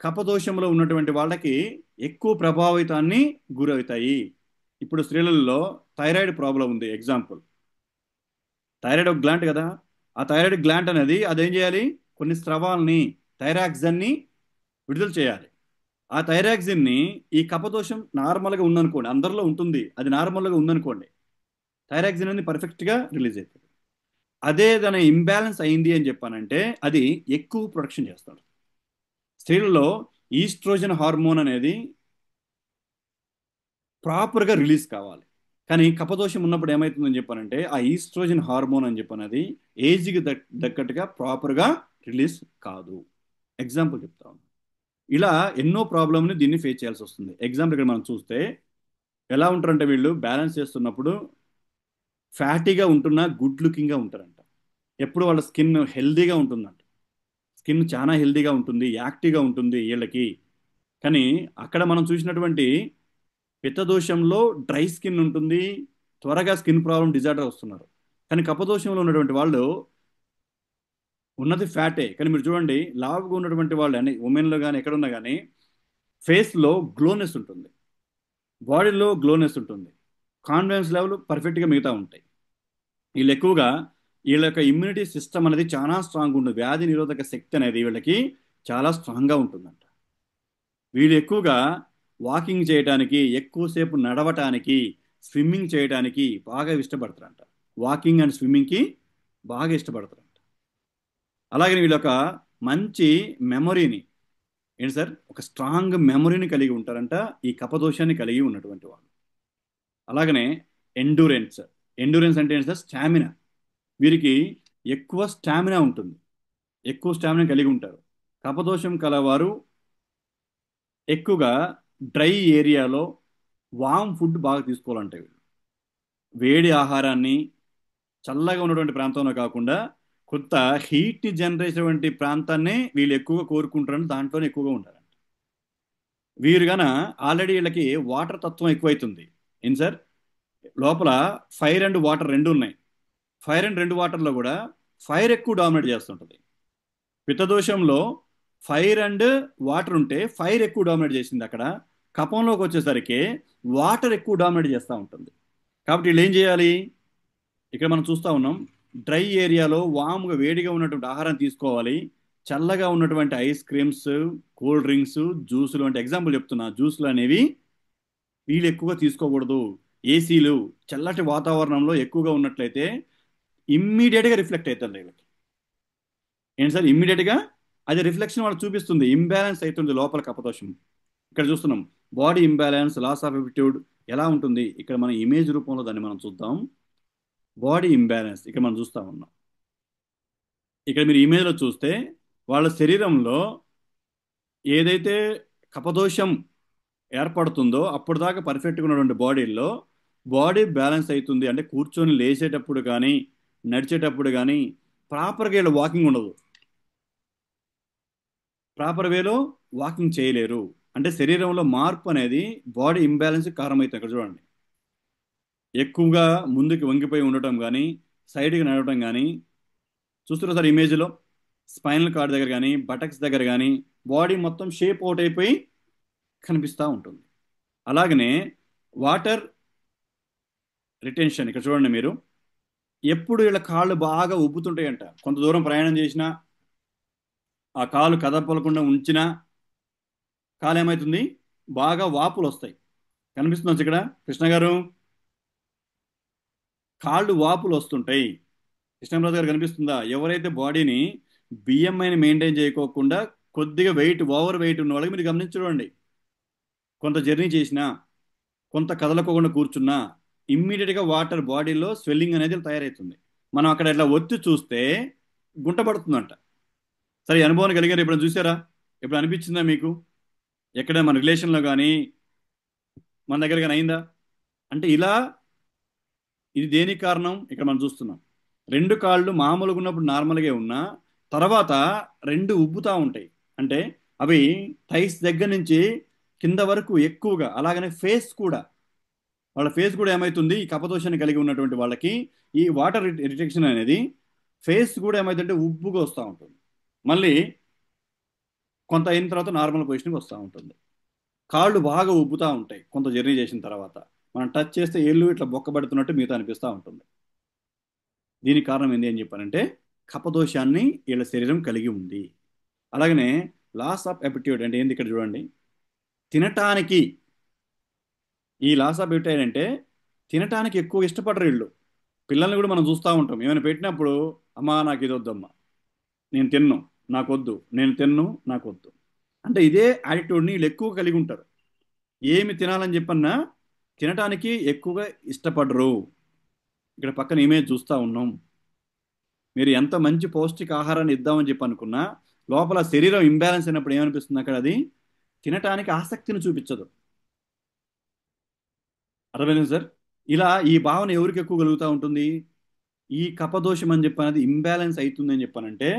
కపదోషంలో ఉన్నటువంటి వాళ్ళకి ఎక్కువ ప్రభావితాన్ని గురవుతాయి. ఇప్పుడు స్త్రీలలో థైరాయిడ్ ప్రాబ్లం ఉంది ఎగ్జాంపుల్. థైరాయిడ్ ఒక గ్లాండ్ కదా, ఆ థైరాయిడ్ గ్లాండ్ అనేది అదేం చేయాలి, కొన్ని స్రవాల్ని, థైరాక్సిన్ని విడుదల చేయాలి. ఆ థైరాక్సిన్ని ఈ కపదోషం నార్మల్గా ఉందనుకోండి, అందరిలో ఉంటుంది, అది నార్మల్గా ఉందనుకోండి, థైరాక్సిన్ అనేది పర్ఫెక్ట్గా రిలీజ్ అవుతుంది. అదే దాని ఇంబ్యాలెన్స్ అయింది అని చెప్పానంటే అది ఎక్కువ ప్రొడక్షన్ చేస్తాడు. స్త్రీలలో ఈస్ట్రోజన్ హార్మోన్ అనేది ప్రాపర్గా రిలీజ్ కావాలి. కానీ కపదోషం ఉన్నప్పుడు ఏమవుతుందని చెప్పానంటే ఆ ఈస్ట్రోజన్ హార్మోన్ అని చెప్పనది ఏజ్కి తగ్గట్టుగా ప్రాపర్గా రిలీజ్ కాదు. ఎగ్జాంపుల్ చెప్తాను. ఇలా ఎన్నో ప్రాబ్లమ్ని దీన్ని ఫేస్ చేయాల్సి వస్తుంది. ఎగ్జాంపుల్ ఇక్కడ మనం చూస్తే ఎలా ఉంటారంటే వీళ్ళు బ్యాలెన్స్ చేస్తున్నప్పుడు ఫ్యాటీగా ఉంటున్నా గుడ్ లుకింగ్గా ఉంటారంట. ఎప్పుడు వాళ్ళ స్కిన్ హెల్దీగా ఉంటుందంట. స్కిన్ చాలా హెల్దీగా ఉంటుంది, యాక్టివ్గా ఉంటుంది వీళ్ళకి. కానీ అక్కడ మనం చూసినటువంటి పిత్తదోషంలో డ్రై స్కిన్ ఉంటుంది, త్వరగా స్కిన్ ప్రాబ్లం డిజార్డర్ వస్తున్నారు. కానీ కపదోషంలో ఉన్నటువంటి వాళ్ళు ఉన్నది ఫ్యాటే, కానీ మీరు చూడండి లావుగా ఉన్నటువంటి వాళ్ళు అని ఉమెన్లో కానీ ఎక్కడున్నా కానీ ఫేస్లో గ్లోనెస్ ఉంటుంది, బాడీలో గ్లోనెస్ ఉంటుంది, కాన్ఫిడెన్స్ లెవెల్ పర్ఫెక్ట్గా మిగతా ఉంటాయి. వీళ్ళు ఎక్కువగా వీళ్ళ యొక్క ఇమ్యూనిటీ సిస్టమ్ అనేది చాలా స్ట్రాంగ్ ఉంటుంది, వ్యాధి నిరోధక శక్తి అనేది వీళ్ళకి చాలా స్ట్రాంగ్గా ఉంటుందంట. వీళ్ళు ఎక్కువగా వాకింగ్ చేయడానికి, ఎక్కువసేపు నడవటానికి, స్విమ్మింగ్ చేయడానికి బాగా ఇష్టపడతారంట. వాకింగ్ అండ్ స్విమ్మింగ్కి బాగా ఇష్టపడతారంట. అలాగే వీళ్ళ ఒక మంచి మెమొరీని, ఏంటి సార్, ఒక స్ట్రాంగ్ మెమొరీని కలిగి ఉంటారంట ఈ కపదోషాన్ని కలిగి ఉన్నటువంటి వాళ్ళు. అలాగనే ఎండూరెన్స్. ఎండూరెన్స్ అంటే ఏంటి సార్, స్టామినా. వీరికి ఎక్కువ స్టామినా ఉంటుంది, ఎక్కువ స్టామినా కలిగి ఉంటారు. కపదోషం కలవారు ఎక్కువగా డ్రై ఏరియాలో వామ్ ఫుడ్ బాగా తీసుకోవాలంటే వీళ్ళు వేడి ఆహారాన్ని చల్లగా ఉన్నటువంటి ప్రాంతంలో కాకుండా కొంత హీట్ని జనరేట్ చేసేటువంటి ప్రాంతాన్ని వీళ్ళు ఎక్కువగా కోరుకుంటారని దాంట్లోనే ఎక్కువగా ఉంటారంట. వీరు గన ఆల్రెడీ వీళ్ళకి వాటర్ తత్వం ఎక్కువైతుంది. ఏం సార్, లోపల ఫైర్ అండ్ వాటర్ రెండు ఉన్నాయి. ఫైర్ అండ్ రెండు వాటర్లో కూడా ఫైర్ ఎక్కువ డామినేట్ చేస్తుంటుంది. పిత్తదోషంలో ఫైర్ అండ్ వాటర్ ఉంటే ఫైర్ ఎక్కువ డామినేట్ చేసింది అక్కడ. కపంలోకి వచ్చేసరికి వాటర్ ఎక్కువ డామినేట్ చేస్తూ ఉంటుంది. కాబట్టి వీళ్ళు ఏం చేయాలి, ఇక్కడ మనం చూస్తూ ఉన్నాం, డ్రై ఏరియాలో వామ్గా వేడిగా ఉన్నటువంటి ఆహారం తీసుకోవాలి. చల్లగా ఉన్నటువంటి ఐస్ క్రీమ్స్, కూల్ డ్రింక్స్, జ్యూసులు, అంటే ఎగ్జాంపుల్ చెప్తున్నా, జ్యూసులు అనేవి వీళ్ళు ఎక్కువగా తీసుకోకూడదు. ఏసీలు, చల్లటి వాతావరణంలో ఎక్కువగా ఉన్నట్లయితే ఇమ్మీడియట్గా రిఫ్లెక్ట్ అవుతుంది వీళ్ళకి. ఏంటి సార్, ఇమ్మీడియట్గా అది రిఫ్లెక్షన్ వాళ్ళు చూపిస్తుంది, ఇంబ్యాలెన్స్ అవుతుంది లోపల కపదోషం. ఇక్కడ చూస్తున్నాం బాడీ ఇంబ్యాలెన్స్, లాస్ ఆఫ్ ఎపిట్యూడ్ ఎలా ఉంటుంది. ఇక్కడ మన ఇమేజ్ రూపంలో దాన్ని మనం చూద్దాం. బాడీ ఇంబ్యాలెన్స్ ఇక్కడ మనం చూస్తూ ఉన్నాం. ఇక్కడ మీరు ఇమేజ్లో చూస్తే వాళ్ళ శరీరంలో ఏదైతే కపదోషం ఏర్పడుతుందో అప్పుడు దాకా పర్ఫెక్ట్గా ఉన్నటువంటి బాడీలో బాడీ బ్యాలెన్స్ అవుతుంది. అంటే కూర్చొని లేచేటప్పుడు కానీ, నడిచేటప్పుడు కానీ ప్రాపర్గా వీళ్ళు వాకింగ్ ఉండదు, ప్రాపర్ వేలో వాకింగ్ చేయలేరు. అంటే శరీరంలో మార్పు అనేది బాడీ ఇంబ్యాలెన్స్ కారణమవుతుంది. ఇక్కడ చూడండి, ఎక్కువగా ముందుకు వంగిపోయి ఉండటం కానీ, సైడ్కి నడవటం కానీ చూస్తున్నారు సార్ ఇమేజ్లో. స్పైనల్ కార్డ్ దగ్గర కానీ, బటక్స్ దగ్గర కానీ బాడీ మొత్తం షేప్ అవుట్ అయిపోయి కనిపిస్తూ ఉంటుంది. అలాగనే వాటర్ రిటెన్షన్ ఇక్కడ చూడండి మీరు, ఎప్పుడు వీళ్ళ కాళ్ళు బాగా ఉబ్బుతుంటాయంట. కొంత దూరం ప్రయాణం చేసినా, ఆ కాలు కదపలకుండా ఉంచినా కాలు ఏమవుతుంది, బాగా వాపులు వస్తాయి. కనిపిస్తుంది ఇక్కడ కృష్ణ గారు, కాళ్ళు వాపులు వస్తుంటాయి. కృష్ణరాజు గారు కనిపిస్తుందా? ఎవరైతే బాడీని బిఎంఐని మెయింటైన్ చేయకోకుండా కొద్దిగా వెయిట్, ఓవర్ వెయిట్ ఉన్న వాళ్ళకి మీరు గమనించండి, కొంత జర్నీ చేసినా, కొంత కదలకోకుండా కూర్చున్నా, ఇమ్మీడియట్గా వాటర్ బాడీలో స్వెల్లింగ్ అనేది తయారవుతుంది. మనం అక్కడ ఇట్లా ఒత్తి చూస్తే గుంట పడుతుందంట. సరే, ఈ అనుభవాన్ని కలిగారు, ఎప్పుడు చూసారా? ఎప్పుడు అనిపించిందా మీకు? ఎక్కడ మన రిలేషన్లో కానీ మన దగ్గర కానీ అయిందా? అంటే ఇలా, ఇది దేనికి కారణం ఇక్కడ మనం చూస్తున్నాం. రెండు కాళ్ళు మామూలుగా ఉన్నప్పుడు నార్మల్గా ఉన్నా, తర్వాత రెండు ఉబ్బుతా ఉంటాయి. అంటే అవి థైస్ దగ్గర నుంచి కింద వరకు ఎక్కువగా, అలాగనే ఫేస్ కూడా, వాళ్ళ ఫేస్ కూడా ఏమవుతుంది, ఈ కపదోషాన్ని కలిగి ఉన్నటువంటి వాళ్ళకి ఈ వాటర్ రిటెక్షన్ అనేది ఫేస్ కూడా ఏమవుతుందంటే ఉబ్బుగా వస్తూ ఉంటుంది. మళ్ళీ కొంత అయిన తర్వాత నార్మల్ పొజిషన్కి వస్తూ ఉంటుంది. కాళ్ళు బాగా ఉబ్బుతూ ఉంటాయి కొంత జర్నీ చేసిన తర్వాత. మనం టచ్ చేస్తే ఏళ్ళు ఇట్లా బొక్కబడుతున్నట్టు మీతో అనిపిస్తూ ఉంటుంది. దీనికి కారణం ఏంటి అని చెప్పానంటే, కపదోషాన్ని వీళ్ళ శరీరం కలిగి ఉంది. అలాగనే లాస్ ఆఫ్ ఎపిట్యూడ్ అంటే ఏంది ఇక్కడ చూడండి. తినటానికి, ఈ లాస్ ఆఫ్ ఎపిటైట్ అంటే తినటానికి ఎక్కువ ఇష్టపడరు వీళ్ళు. పిల్లల్ని కూడా మనం చూస్తూ ఉంటాం, ఏమైనా పెట్టినప్పుడు అమ్మా నాకు ఇది వద్దమ్మా, నేను తిన్ను, నాకొద్దు, నేను తిన్ను, నాకొద్దు. అంటే ఇదే యాటిట్యూడ్ని వీళ్ళు ఎక్కువ కలిగి ఉంటారు. ఏమి తినాలని చెప్పన్నా తినటానికి ఎక్కువగా ఇష్టపడరు. ఇక్కడ పక్కన ఇమేజ్ చూస్తూ ఉన్నాం. మీరు ఎంత మంచి పౌష్టిక ఆహారాన్ని ఇద్దామని చెప్పి అనుకున్నా, లోపల శరీరం ఇంబ్యాలెన్స్ అయినప్పుడు ఏమనిపిస్తుంది అక్కడ, అది తినటానికి ఆసక్తిని చూపించదు. అర్థమైంది సార్? ఇలా ఈ భావన ఎవరికి ఎక్కువ కలుగుతూ ఉంటుంది? ఈ కపదోషం అని చెప్పి అనేది ఇంబ్యాలెన్స్ అవుతుంది అని చెప్పానంటే,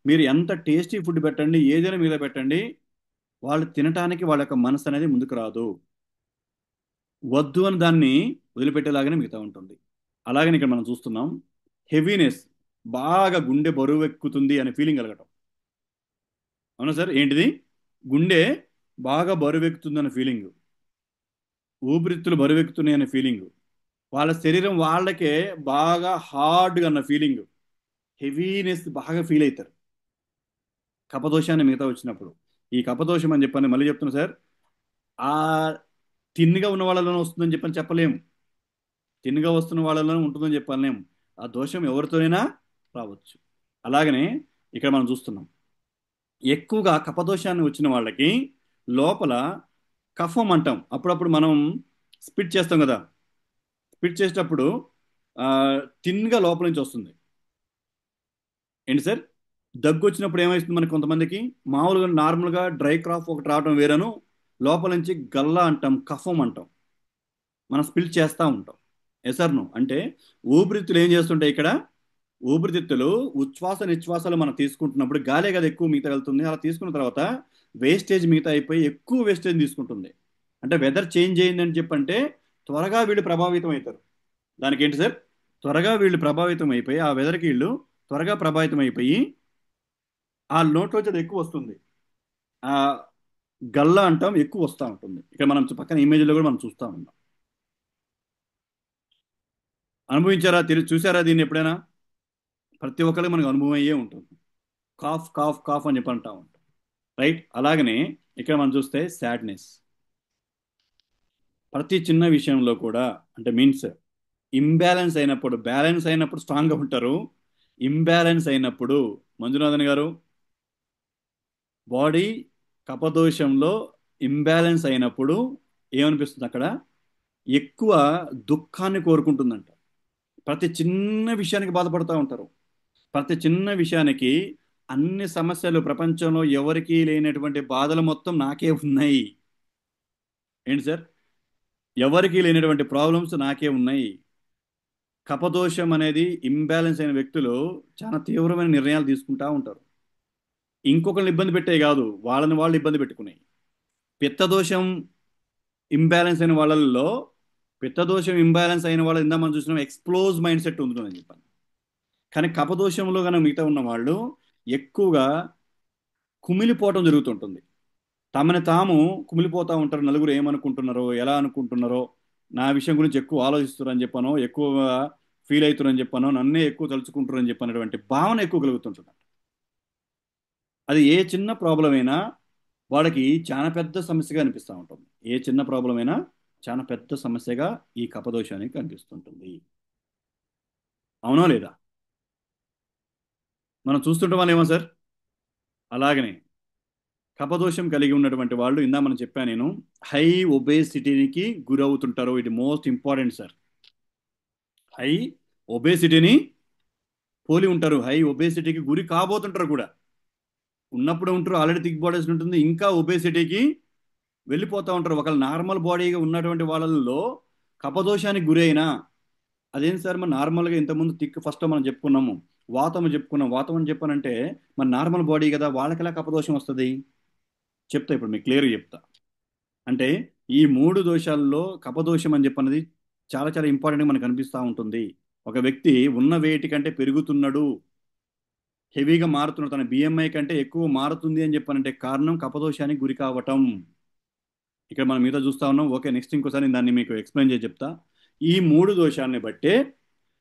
మీరు ఎంత టేస్టీ ఫుడ్ పెట్టండి, ఏదైనా మీద పెట్టండి, వాళ్ళు తినటానికి వాళ్ళ యొక్క మనసు అనేది ముందుకు రాదు. వద్దు అని దాన్ని వదిలిపెట్టేలాగానే మిగతా ఉంటుంది. అలాగని ఇక్కడ మనం చూస్తున్నాం, హెవీనెస్, బాగా గుండె బరువు ఎక్కుతుంది అనే ఫీలింగ్ కలగటం. అవునా సార్? ఏంటిది? గుండె బాగా బరువెక్కుతుంది అనే ఫీలింగ్, ఊపిరితిత్తులు బరువెక్కుతున్నాయి అనే ఫీలింగ్, వాళ్ళ శరీరం వాళ్ళకే బాగా హార్డ్గా అన్న ఫీలింగ్, హెవీనెస్ బాగా ఫీల్ అవుతారు కపదోషాన్ని మిగతా వచ్చినప్పుడు. ఈ కపదోషం అని చెప్పని మళ్ళీ చెప్తున్నా సార్, ఆ తిన్నుగా ఉన్న వాళ్ళలోనే వస్తుందని చెప్పని చెప్పలేము, తిన్నుగా వస్తున్న వాళ్ళలోనే ఉంటుందని చెప్పలేము. ఆ దోషం ఎవరితోనైనా రావచ్చు. అలాగనే ఇక్కడ మనం చూస్తున్నాం, ఎక్కువగా కపదోషాన్ని వచ్చిన వాళ్ళకి లోపల కఫం అంటాం. అప్పుడప్పుడు మనం స్పిట్ చేస్తాం కదా, స్పిట్ చేసేటప్పుడు ఆ, తిన్గా లోపల నుంచి వస్తుంది. ఏంటి సార్? దగ్గు వచ్చినప్పుడు ఏమవుతుంది మనకి కొంతమందికి, మామూలుగా నార్మల్గా డ్రై క్రాఫ్ ఒకటి రావడం వేరేను, లోపల నుంచి గల్లా అంటాం, కఫం అంటాం, మనం స్పిల్ చేస్తూ ఉంటాం. ఎసర్ను అంటే ఊపిరితిత్తులు ఏం చేస్తుంటాయి ఇక్కడ, ఊపిరితిత్తులు ఉచ్ఛ్వాస నిశ్వాసాలు మనం తీసుకుంటున్నప్పుడు గాలే కదా ఎక్కువ మిగతా వెళ్తుంది, అలా తీసుకున్న తర్వాత వేస్టేజ్ మిగతా అయిపోయి ఎక్కువ వేస్టేజ్ తీసుకుంటుంది. అంటే వెదర్ చేంజ్ అయిందని చెప్పంటే త్వరగా వీళ్ళు ప్రభావితం అవుతారు. దానికి ఏంటి సార్, త్వరగా వీళ్ళు ప్రభావితం అయిపోయి, ఆ వెదర్కి వీళ్ళు త్వరగా ప్రభావితం అయిపోయి ఆ నోట్లో వచ్చేది ఎక్కువ వస్తుంది. ఆ గల్లా అంటాం, ఎక్కువ వస్తూ ఉంటుంది. ఇక్కడ మనం పక్కన ఇమేజ్లో కూడా మనం చూస్తూ ఉన్నాం. అనుభవించారా, చూసారా దీన్ని ఎప్పుడైనా? ప్రతి ఒక్కరికి మనకు అనుభవం అయ్యే ఉంటుంది. కాఫ్ కాఫ్ కాఫ్ అని చెప్పి అంటా ఉంటాం. రైట్? అలాగనే ఇక్కడ మనం చూస్తే సాడ్నెస్, ప్రతి చిన్న విషయంలో కూడా, అంటే మీన్స్ ఇంబ్యాలెన్స్ అయినప్పుడు, బ్యాలెన్స్ అయినప్పుడు స్ట్రాంగ్గా ఉంటారు, ఇంబ్యాలెన్స్ అయినప్పుడు, మంజునాథన్ గారు, బాడీ కపదోషంలో ఇంబ్యాలెన్స్ అయినప్పుడు ఏమనిపిస్తుంది అక్కడ, ఎక్కువ దుఃఖాన్ని కోరుకుంటుందంట. ప్రతి చిన్న విషయానికి బాధపడుతూ ఉంటారు. ప్రతి చిన్న విషయానికి, అన్ని సమస్యలు ప్రపంచంలో ఎవరికీ లేనటువంటి బాధలు మొత్తం నాకే ఉన్నాయి. ఏంటి సార్? ఎవరికీ లేనటువంటి ప్రాబ్లమ్స్ నాకే ఉన్నాయి. కపదోషం అనేది ఇంబ్యాలెన్స్ అయిన వ్యక్తులు చాలా తీవ్రమైన నిర్ణయాలు తీసుకుంటా ఉంటారు. ఇంకొకరిని ఇబ్బంది పెట్టే కాదు, వాళ్ళని వాళ్ళు ఇబ్బంది పెట్టుకున్నాయి. పిత్తదోషం ఇంబ్యాలెన్స్ అయిన వాళ్ళల్లో, పిత్తదోషం ఇంబ్యాలెన్స్ అయిన వాళ్ళు ఇందా మనం చూసినాం, ఎక్స్ప్లోజ్ మైండ్ సెట్ ఉంటుందని చెప్పాను. కానీ కపదోషంలో కనుక మిగతా ఉన్న వాళ్ళు ఎక్కువగా కుమిలిపోవటం జరుగుతుంటుంది. తమని తాము కుమిలిపోతూ ఉంటారు, నలుగురు ఏమనుకుంటున్నారో, ఎలా అనుకుంటున్నారో, నా విషయం గురించి ఎక్కువ ఆలోచిస్తున్నారు అని చెప్పాను, ఎక్కువ ఫీల్ అవుతున్నారు అని చెప్పాను, నన్నే ఎక్కువ తలుచుకుంటారు అని చెప్పినటువంటి భావన ఎక్కువ కలుగుతుంటుంది. అది ఏ చిన్న ప్రాబ్లం అయినా వాళ్ళకి చాలా పెద్ద సమస్యగా అనిపిస్తూ ఉంటుంది. ఏ చిన్న ప్రాబ్లం అయినా చాలా పెద్ద సమస్యగా ఈ కపదోషానికి కనిపిస్తుంటుంది. అవునా లేదా? మనం చూస్తుంటాం ఏమో సార్. అలాగనే కపదోషం కలిగి ఉన్నటువంటి వాళ్ళు ఇందా మనం చెప్పాను నేను, హై ఒబేసిటీకి గురవుతుంటారు. ఇది మోస్ట్ ఇంపార్టెంట్ సార్. హై ఒబేసిటీని పోలి ఉంటారు, హై ఒబేసిటీకి గురి కాబోతుంటారు కూడా. ఉన్నప్పుడు ఉంటారు, ఆల్రెడీ థిక్ బాడీస్ ఉంటుంది, ఇంకా ఒబేసిటీకి వెళ్ళిపోతూ ఉంటారు. ఒకళ్ళు నార్మల్ బాడీగా ఉన్నటువంటి వాళ్ళల్లో కపదోషానికి గురైనా, అదేంటి సార్ మరి నార్మల్గా ఇంతకుముందు థిక్ ఫస్ట్ మనం చెప్పుకున్నాము, వాతం చెప్పుకున్నాం. వాతం అని చెప్పానంటే మరి నార్మల్ బాడీ కదా, వాళ్ళకి ఎలా కపదోషం వస్తుంది? చెప్తా ఇప్పుడు మీకు క్లియర్గా చెప్తా. అంటే ఈ మూడు దోషాల్లో కపదోషం అని చెప్పన్నది చాలా చాలా ఇంపార్టెంట్గా మనకు అనిపిస్తూ ఉంటుంది. ఒక వ్యక్తి ఉన్న వెయిట్ కంటే పెరుగుతున్నాడు, హెవీగా మారుతున్నాడు, తన బిఎంఐ కంటే ఎక్కువ మారుతుంది అని చెప్పానంటే కారణం కపదోషానికి గురి కావటం. ఇక్కడ మనం మీద చూస్తా ఉన్నాం. ఓకే, నెక్స్ట్ ఇంకోసారి నేను దాన్ని మీకు ఎక్స్ప్లెయిన్ చేసి చెప్తా. ఈ మూడు దోషాలని బట్టే,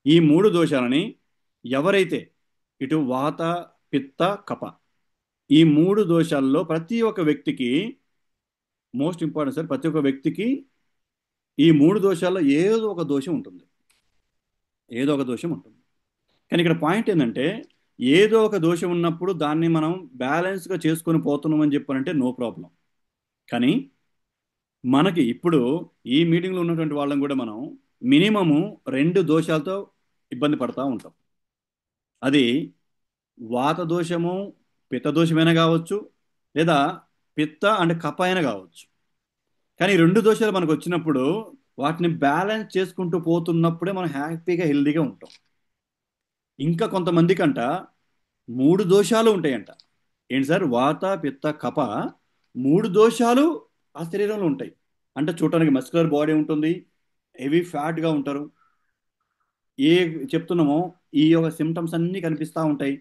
ఈ మూడు దోషాలని ఎవరైతే ఇటు వాత, పిత్త, కప, ఈ మూడు దోషాల్లో ప్రతి ఒక్క వ్యక్తికి, మోస్ట్ ఇంపార్టెంట్ సార్, ప్రతి ఒక్క వ్యక్తికి ఈ మూడు దోషాల్లో ఏదో ఒక దోషం ఉంటుంది. ఏదో ఒక దోషం ఉంటుంది. కానీ ఇక్కడ పాయింట్ ఏంటంటే, ఏదో ఒక దోషం ఉన్నప్పుడు దాన్ని మనం బ్యాలెన్స్గా చేసుకొని పోతున్నాం అని చెప్పారంటే నో ప్రాబ్లం. కానీ మనకి ఇప్పుడు ఈ మీటింగ్లో ఉన్నటువంటి వాళ్ళని కూడా మనం మినిమము రెండు దోషాలతో ఇబ్బంది పడతా ఉంటాం. అది వాత దోషము, పిత్త దోషమైనా కావచ్చు, లేదా పిత్త అంటే కప అయినా కావచ్చు. కానీ ఈ రెండు దోషాలు మనకు వచ్చినప్పుడు వాటిని బ్యాలెన్స్ చేసుకుంటూ పోతున్నప్పుడే మనం హ్యాపీగా హెల్దీగా ఉంటాం. ఇంకా కొంతమందికంట మూడు దోషాలు ఉంటాయంట. ఏంటి సార్? వాత, పిత్త, కప, మూడు దోషాలు ఆ శరీరంలో ఉంటాయి. అంటే చూడటానికి మస్కులర్ బాడీ ఉంటుంది, హెవీ ఫ్యాట్గా ఉంటారు, ఏ చెప్తున్నామో ఈ యొక్క సిమ్టమ్స్ అన్నీ కనిపిస్తూ ఉంటాయి.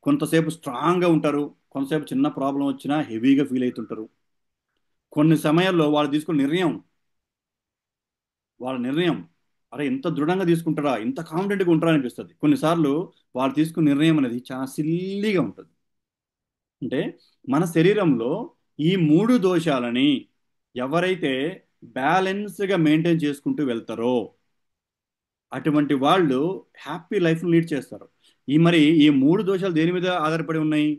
కొంతసేపు స్ట్రాంగ్గా ఉంటారు, కొంతసేపు చిన్న ప్రాబ్లం వచ్చినా హెవీగా ఫీల్ అవుతుంటారు. కొన్ని సమయాల్లో వాళ్ళు తీసుకున్న నిర్ణయం, వాళ్ళ నిర్ణయం అరే ఇంత దృఢంగా తీసుకుంటారా, ఇంత కాన్ఫిడెంట్గా ఉంటారా అనిపిస్తుంది. కొన్నిసార్లు వాళ్ళు తీసుకున్న నిర్ణయం అనేది చాలా సిల్లీగా ఉంటుంది. అంటే మన శరీరంలో ఈ మూడు దోషాలని ఎవరైతే బ్యాలెన్స్గా మెయింటైన్ చేసుకుంటూ వెళ్తారో అటువంటి వాళ్ళు హ్యాపీ లైఫ్ని లీడ్ చేస్తారు. ఈ మూడు దోషాలు దేని మీద ఆధారపడి ఉన్నాయి?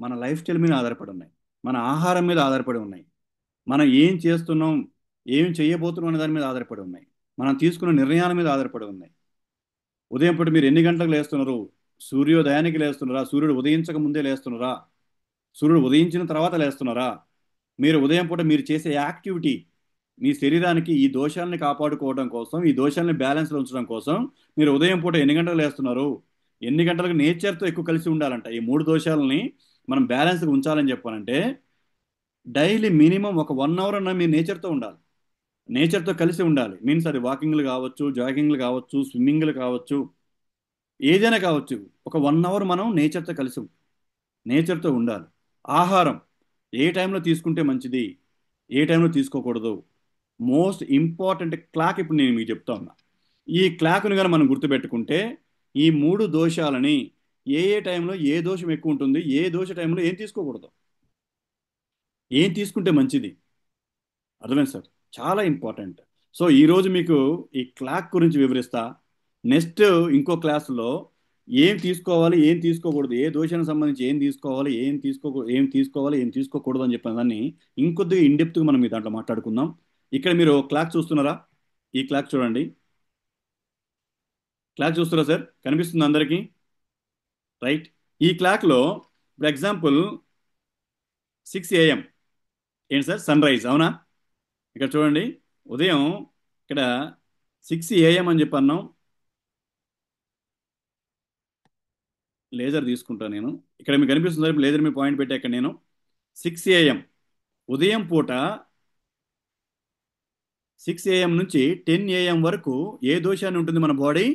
మన లైఫ్ స్టైల్ మీద ఆధారపడి ఉన్నాయి, మన ఆహారం మీద ఆధారపడి ఉన్నాయి, మనం ఏం చేస్తున్నాం, ఏం చేయబోతున్నాం అనే దాని మీద ఆధారపడి ఉన్నాయి, మనం తీసుకున్న నిర్ణయాల మీద ఆధారపడి ఉన్నాయి. ఉదయం పూట మీరు ఎన్ని గంటలకు లేస్తున్నారు? సూర్యోదయానికి లేస్తున్నారా? సూర్యుడు ఉదయించక ముందే లేస్తున్నారా? సూర్యుడు ఉదయించిన తర్వాత లేస్తున్నారా? మీరు ఉదయం పూట మీరు చేసే యాక్టివిటీ మీ శరీరానికి ఈ దోషాలని కాపాడుకోవడం కోసం, ఈ దోషాలని బ్యాలెన్స్లో ఉంచడం కోసం మీరు ఉదయం పూట ఎన్ని గంటలకు లేస్తున్నారు? ఎన్ని గంటలకు నేచర్తో ఎక్కువ కలిసి ఉండాలంట. ఈ మూడు దోషాలని మనం బ్యాలెన్స్గా ఉంచాలని చెప్పాలంటే డైలీ మినిమం ఒక 1 అవర్ అన్న మీరు నేచర్తో ఉండాలి, నేచర్తో కలిసి ఉండాలి. మీన్స్ అది వాకింగ్లు కావచ్చు, జాగింగ్లు కావచ్చు, స్విమ్మింగ్లు కావచ్చు, ఏదైనా కావచ్చు. ఒక 1 అవర్ మనం నేచర్తో ఉండాలి. ఆహారం ఏ టైంలో తీసుకుంటే మంచిది, ఏ టైంలో తీసుకోకూడదు, మోస్ట్ ఇంపార్టెంట్ క్లాక్ ఇప్పుడు నేను మీకు చెప్తా ఉన్నా. ఈ క్లాక్ను కానీ మనం గుర్తుపెట్టుకుంటే ఈ మూడు దోషాలని, ఏ ఏ టైంలో ఏ దోషం ఎక్కువ ఉంటుంది, ఏ దోష టైంలో ఏం తీసుకోకూడదు, ఏం తీసుకుంటే మంచిది, అర్థమైంది సార్? చాలా ఇంపార్టెంట్. సో ఈరోజు మీకు ఈ క్లాక్ గురించి వివరిస్తా. నెక్స్ట్ ఇంకో క్లాసులో ఏం తీసుకోవాలి, ఏం తీసుకోకూడదు, ఏ దోషానికి సంబంధించి ఏం తీసుకోవాలి, ఏం తీసుకోకూడదు అని చెప్పిన దాన్ని ఇంకొద్దిగా ఇన్డెప్త్గా మనం మీ దాంట్లో మాట్లాడుకుందాం. ఇక్కడ మీరు క్లాక్ చూస్తున్నారా? ఈ క్లాక్ చూడండి. క్లాక్ చూస్తున్నారా సార్? కనిపిస్తుంది అందరికీ? రైట్. ఈ క్లాక్లో ఫర్ ఎగ్జాంపుల్ 6 AM. ఏంటి సార్? సన్ రైజ్, అవునా? ఇక్కడ చూడండి, ఉదయం ఇక్కడ 6 AM అని చెప్పి అన్నాం. లేజర్ తీసుకుంటాను నేను. ఇక్కడ మీకు కనిపిస్తుంది సార్, లేజర్ మీ పాయింట్ పెట్టాక నేను 6 AM ఉదయం పూట 6 AM నుంచి 10 AM వరకు ఏ దోషాన్ని ఉంటుంది మన బాడీ?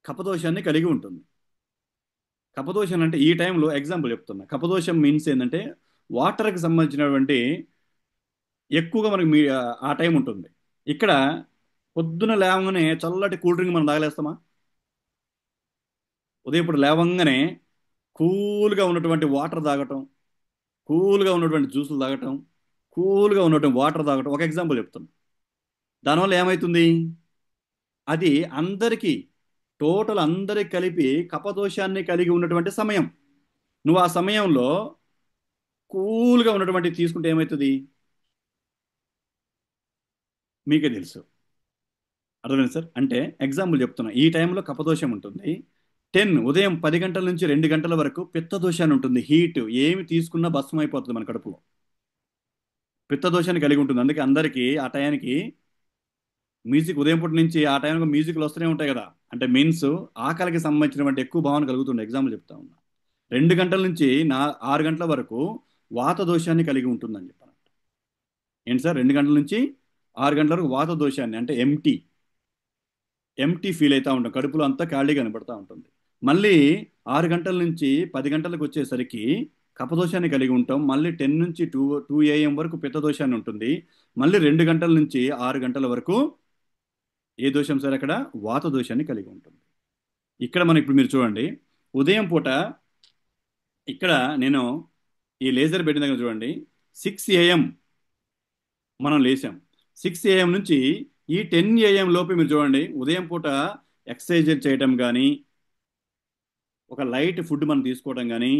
కపదోషాన్ని కలిగి ఉంటుంది. కపదోషం అంటే ఈ టైంలో ఎగ్జాంపుల్ చెప్తున్నా. కపదోషం మీన్స్ ఏంటంటే వాటర్కి సంబంధించినటువంటి ఎక్కువగా మనకి ఆ టైం ఉంటుంది. ఇక్కడ పొద్దున లేవగానే చల్లటి కూల్ డ్రింక్ మనం తాగలేస్తామా? ఉదయం ఇప్పుడు లేవంగానే కూల్గా ఉన్నటువంటి వాటర్ తాగటం, కూల్గా ఉన్నటువంటి జ్యూసులు తాగటం, కూల్గా ఉన్నటువంటి వాటర్ తాగటం, ఒక ఎగ్జాంపుల్ చెప్తాను. దానివల్ల ఏమవుతుంది? అది అందరికీ, టోటల్ అందరికి కలిపి కపదోషాన్ని కలిగి ఉన్నటువంటి సమయం. నువ్వు ఆ సమయంలో కూల్గా ఉన్నటువంటి తీసుకుంటే ఏమవుతుంది మీకే తెలుసు. అర్థమైంది సార్. అంటే ఎగ్జాంపుల్ చెప్తున్నా, ఈ టైంలో కపదోషం ఉంటుంది. ఉదయం 10 గంటల నుంచి 2 గంటల వరకు పిత్త దోషాన్ని ఉంటుంది. హీట్ ఏమి తీసుకున్నా భస్మం అయిపోతుంది మన కడుపులో. పిత్త దోషాన్ని కలిగి ఉంటుంది. అందుకే అందరికీ ఆ టయానికి మ్యూజిక్ ఉదయం పూట నుంచి ఆ టైంకి మ్యూజిక్లు వస్తూనే ఉంటాయి కదా. అంటే మీన్స్ ఆకలికి సంబంధించినటువంటి ఎక్కువ భావన కలుగుతుంది. ఎగ్జాంపుల్ చెప్తా ఉన్నా. 2 గంటల నుంచి 6 గంటల వరకు వాత దోషాన్ని కలిగి ఉంటుందని చెప్పాను. ఏంటి సార్, 2 గంటల నుంచి 6 గంటల వరకు వాత దోషాన్ని, అంటే ఎంటీ ఎంటీ ఫీల్ అవుతూ ఉంటాం, కడుపులో అంతా ఖాళీ కనబడుతూ ఉంటుంది. మళ్ళీ 6 గంటల నుంచి 10 గంటలకు వచ్చేసరికి కపదోషాన్ని కలిగి ఉంటాం. మళ్ళీ 10 నుంచి 2 AM వరకు పిత్తదోషాన్ని ఉంటుంది. మళ్ళీ 2 గంటల నుంచి 6 గంటల వరకు ఏ దోషం సార్ అక్కడ వాత దోషాన్ని కలిగి ఉంటుంది. ఇక్కడ మనం ఇప్పుడు మీరు చూడండి, ఉదయం పూట ఇక్కడ నేను ఈ లేజర్ పెట్టిన దగ్గర చూడండి, 6 AM మనం లేసాం. 6 AM నుంచి ఈ 10 AM లోపు మీరు చూడండి, ఉదయం పూట ఎక్సర్సైజ్ చేయటం కానీ, ఒక లైట్ ఫుడ్ మనం తీసుకోవడం కానీ,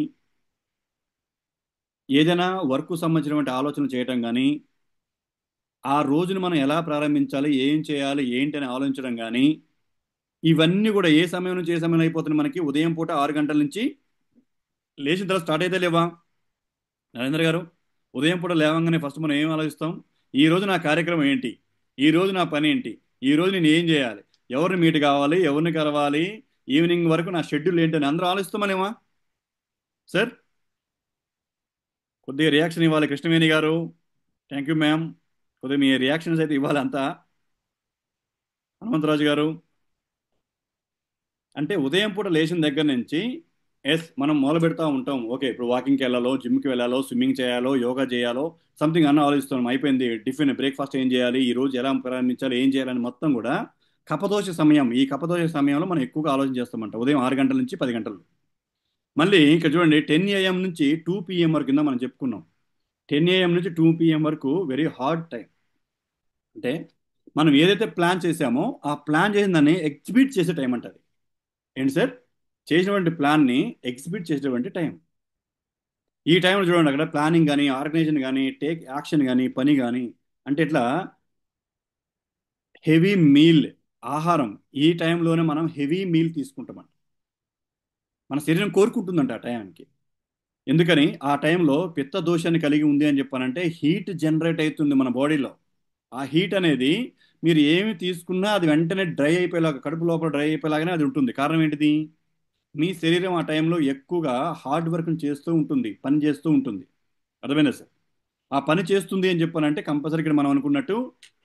ఏదైనా వర్క్ సంబంధించినటువంటి ఆలోచనలు చేయటం కానీ, ఆ రోజును మనం ఎలా ప్రారంభించాలి, ఏం చేయాలి, ఏంటి అని ఆలోచించడం కానీ, ఇవన్నీ కూడా ఏ సమయం నుంచి ఏ సమయం అయిపోతుంది మనకి ఉదయం పూట 6 గంటల నుంచి లేచిన తర్వాత స్టార్ట్ అయితే లేవా నరేంద్ర గారు? ఉదయం పూట లేవగానే ఫస్ట్ మనం ఏం ఆలోచిస్తాం? ఈ రోజు నా కార్యక్రమం ఏంటి, ఈ రోజు నా పని ఏంటి, ఈ రోజు నేను ఏం చేయాలి, ఎవరిని మీట్ కావాలి, ఎవరిని కలవాలి, ఈవినింగ్ వరకు నా షెడ్యూల్ ఏంటి అని అందరూ ఆలోచిస్తామనేమా సార్? కొద్దిగా రియాక్షన్ ఇవ్వాలి కృష్ణవేణి గారు. Thank you ma'am. కొద్దిగా మీ రియాక్షన్స్ అయితే ఇవ్వాలి అంతా. హనుమంతరాజు గారు, అంటే ఉదయం పూట లేచిన దగ్గర నుంచి మనం మొదలు పెడతా ఉంటాం. ఓకే, ఇప్పుడు వాకింగ్కి వెళ్ళాలో, జిమ్కి వెళ్ళాలో, స్విమ్మింగ్ చేయాలో, యోగా చేయాలో, సంథింగ్ అన్న ఆలోచిస్తున్నాం. అయిపోయింది టిఫిన్, బ్రేక్ఫాస్ట్ ఏం చేయాలి, ఈ రోజు ఎలా ప్రారంభించాలి, ఏం చేయాలని మొత్తం కూడా కపదోష సమయం. ఈ కపదోష సమయంలో మనం ఎక్కువగా ఆలోచన చేస్తామంట, ఉదయం 6 గంటల నుంచి 10 గంటలు. మళ్ళీ ఇక్కడ చూడండి, 10 AM నుంచి 2 PM వరకు కింద మనం చెప్పుకున్నాం. 10 AM నుంచి 2 PM వరకు వెరీ హార్డ్ టైం. అంటే మనం ఏదైతే ప్లాన్ చేసామో ఆ ప్లాన్ చేసిన దాన్ని ఎగ్జిక్యూట్ చేసే టైం అంటది. ఏంటి సార్? చేసినటువంటి ప్లాన్ని ఎగ్జిక్యూట్ చేసేటువంటి టైం. ఈ టైంలో చూడండి, అక్కడ ప్లానింగ్ కానీ, ఆర్గనైజేషన్ కానీ, టేక్ యాక్షన్ కానీ, పని కానీ, అంటే ఇట్లా హెవీ మీల్, ఆహారం, ఈ టైంలోనే మనం హెవీ మీల్ తీసుకుంటామంట. మన శరీరం కోరుకుంటుందంట ఆ టైంకి. ఎందుకని? ఆ టైంలో పిత్త దోషాన్ని కలిగి ఉంది అని చెప్పానంటే హీట్ జనరేట్ అవుతుంది మన బాడీలో. ఆ హీట్ అనేది మీరు ఏమి తీసుకున్నా అది వెంటనే డ్రై అయిపోయేలాగా, కడుపు లోపల డ్రై అయిపోయేలాగానే అది ఉంటుంది. కారణం ఏంటిది? మీ శరీరం ఆ టైంలో ఎక్కువగా హార్డ్ వర్క్ చేస్తూ ఉంటుంది, పని చేస్తూ ఉంటుంది. అర్థమైందా సార్? ఆ పని చేస్తుంది అని చెప్పానంటే కంపల్సరీ ఇక్కడ మనం అనుకున్నట్టు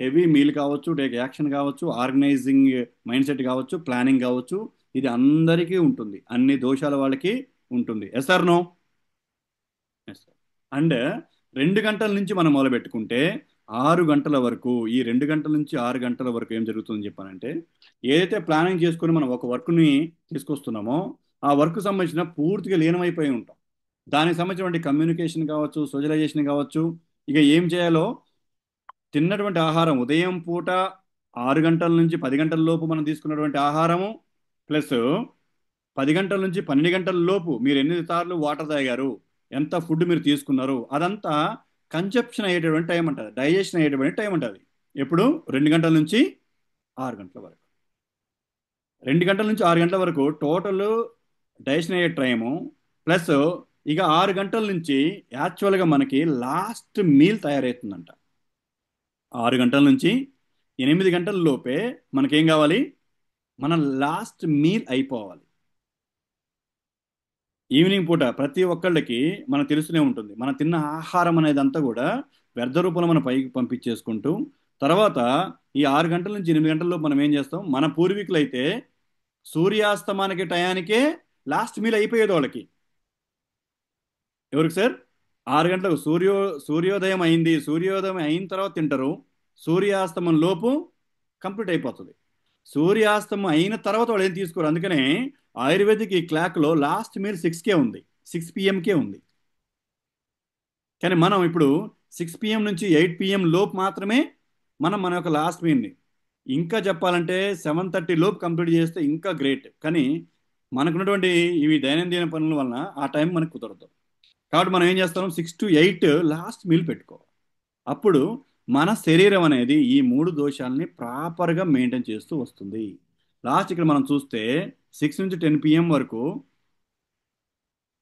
హెవీ మీల్ కావచ్చు, టేక్ యాక్షన్ కావచ్చు, ఆర్గనైజింగ్ మైండ్ సెట్ కావచ్చు, ప్లానింగ్ కావచ్చు, ఇది అందరికీ ఉంటుంది. అన్ని దోషాల వాళ్ళకి ఉంటుంది. Yes or no? Yes sir. And 2 గంటల నుంచి మనం మొదలు పెట్టుకుంటే 6 గంటల వరకు, ఈ 2 గంటల నుంచి 6 గంటల వరకు ఏం జరుగుతుందని చెప్పానంటే, ఏదైతే ప్లానింగ్ చేసుకొని మనం ఒక వర్క్ని తీసుకొస్తున్నామో ఆ వర్క్ సంబంధించిన పూర్తిగా లీనమైపోయి ఉంటాం. దానికి సంబంధించినటువంటి కమ్యూనికేషన్ కావచ్చు, సోషలైజేషన్ కావచ్చు, ఇక ఏం చేయాలో, తిన్నటువంటి ఆహారం ఉదయం పూట 6 గంటల నుంచి 10 గంటల లోపు మనం తీసుకున్నటువంటి ఆహారము, ప్లస్ 10 గంటల నుంచి 12 గంటల లోపు మీరు ఎన్ని సార్లు వాటర్ తాగారు, ఎంత ఫుడ్ మీరు తీసుకున్నారు, అదంతా కన్సెప్షన్ అయ్యేటటువంటి టైం అంటుంది, డైజెషన్ అయ్యేటువంటి టైం ఉంటుంది. ఎప్పుడు? 2 గంటల నుంచి 6 గంటల వరకు. 2 గంటల నుంచి 6 గంటల వరకు టోటల్ డైజెషన్ అయ్యే టైము, ప్లస్ ఇక 6 గంటల నుంచి యాక్చువల్గా మనకి లాస్ట్ మీల్ తయారవుతుందంట. 6 గంటల నుంచి 8 గంటల లోపే మనకేం కావాలి? మన లాస్ట్ మీల్ అయిపోవాలి. ఈవినింగ్ పూట ప్రతి ఒక్కళ్ళకి మనకు తెలుస్తూనే ఉంటుంది, మనం తిన్న ఆహారం అనేది అంతా కూడా వ్యర్థ రూపంలో మనం పైకి పంపించేసుకుంటూ, తర్వాత ఈ 6 గంటల నుంచి 8 గంటల్లో మనం ఏం చేస్తాం? మన పూర్వీకులు అయితే సూర్యాస్తమానికి టయానికే లాస్ట్ మీల్ అయిపోయేది వాళ్ళకి. ఎవరికి సార్? 6 గంటలకు సూర్యోదయం అయింది, సూర్యోదయం అయిన తర్వాత తింటారు. సూర్యాస్తమం లోపు కంప్లీట్ అయిపోతుంది. సూర్యాస్తమం అయిన తర్వాత వాళ్ళు ఏం తీసుకోరు. అందుకనే ఆయుర్వేదిక్ ఈ క్లాక్లో లాస్ట్ మీల్ 6కే ఉంది, 6 PMకే ఉంది. కానీ మనం ఇప్పుడు 6 PM నుంచి 8 PM లోపు మాత్రమే మనం మన యొక్క లాస్ట్ మీల్ని, ఇంకా చెప్పాలంటే 7:30 లోపు కంప్లీట్ చేస్తే ఇంకా గ్రేట్. కానీ మనకున్నటువంటి ఇవి దైనందిన పనుల వలన ఆ టైం మనకు కుదరదు. కాబట్టి మనం ఏం చేస్తాం, 6 to 8 లాస్ట్ మీల్ పెట్టుకోవాలి. అప్పుడు మన శరీరం అనేది ఈ 3 దోషాలని ప్రాపర్గా మెయింటైన్ చేస్తూ వస్తుంది. లాస్ట్ ఇక్కడ మనం చూస్తే 6 నుంచి 10 PM వరకు,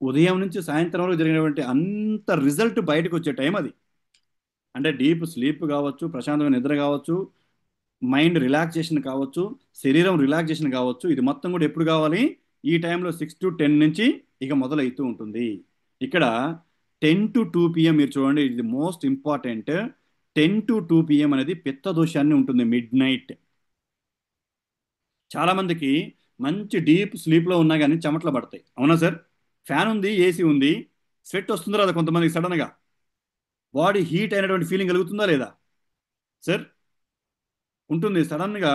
ఉదయం నుంచి సాయంత్రం వరకు జరిగినటువంటి అంత రిజల్ట్ బయటకు వచ్చే టైం అది. అంటే డీప్ స్లీప్ కావచ్చు, ప్రశాంతమైన నిద్ర కావచ్చు, మైండ్ రిలాక్సేషన్ కావచ్చు, శరీరం రిలాక్సేషన్ కావచ్చు, ఇది మొత్తం కూడా ఎప్పుడు కావాలి, ఈ టైంలో 6 to 10 నుంచి ఇక మొదలవుతూ ఉంటుంది. ఇక్కడ 10 to 2 PM మీరు చూడండి, ఇది మోస్ట్ ఇంపార్టెంట్. 10 to 2 PM అనేది పిత్త దోషాన్ని ఉంటుంది, మిడ్ నైట్. చాలా మందికి మంచి డీప్ స్లీప్లో ఉన్నా కానీ చెమటలు పడతాయి, అవునా సార్? ఫ్యాన్ ఉంది, ఏసీ ఉంది, స్వెట్ వస్తుందా రాదా కొంతమందికి సడన్గా? బాడీ హీట్ అయినటువంటి ఫీలింగ్ కలుగుతుందా లేదా సార్? ఉంటుంది. సడన్గా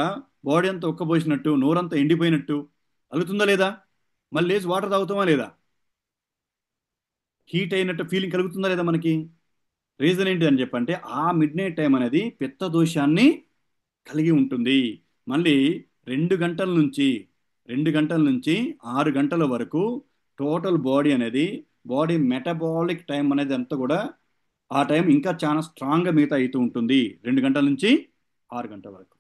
బాడీ అంతా ఉక్కబోసినట్టు, నోరంతా ఎండిపోయినట్టు కలుగుతుందా లేదా? మళ్ళీ లేచి వాటర్ తాగుతామా లేదా? హీట్ అయినట్టు ఫీలింగ్ కలుగుతుందా లేదా మనకి? రీజన్ ఏంటి అని చెప్పంటే, ఆ మిడ్ నైట్ టైం అనేది పిత్త దోషాన్ని కలిగి ఉంటుంది. మళ్ళీ 2 గంటల నుంచి 6 గంటల వరకు టోటల్ బాడీ అనేది, బాడీ మెటబాలిక్ టైం అనేది అంతా కూడా ఆ టైం ఇంకా చాలా స్ట్రాంగ్గా మిగతా అవుతూ ఉంటుంది. 2 గంటల నుంచి 6 గంటల వరకు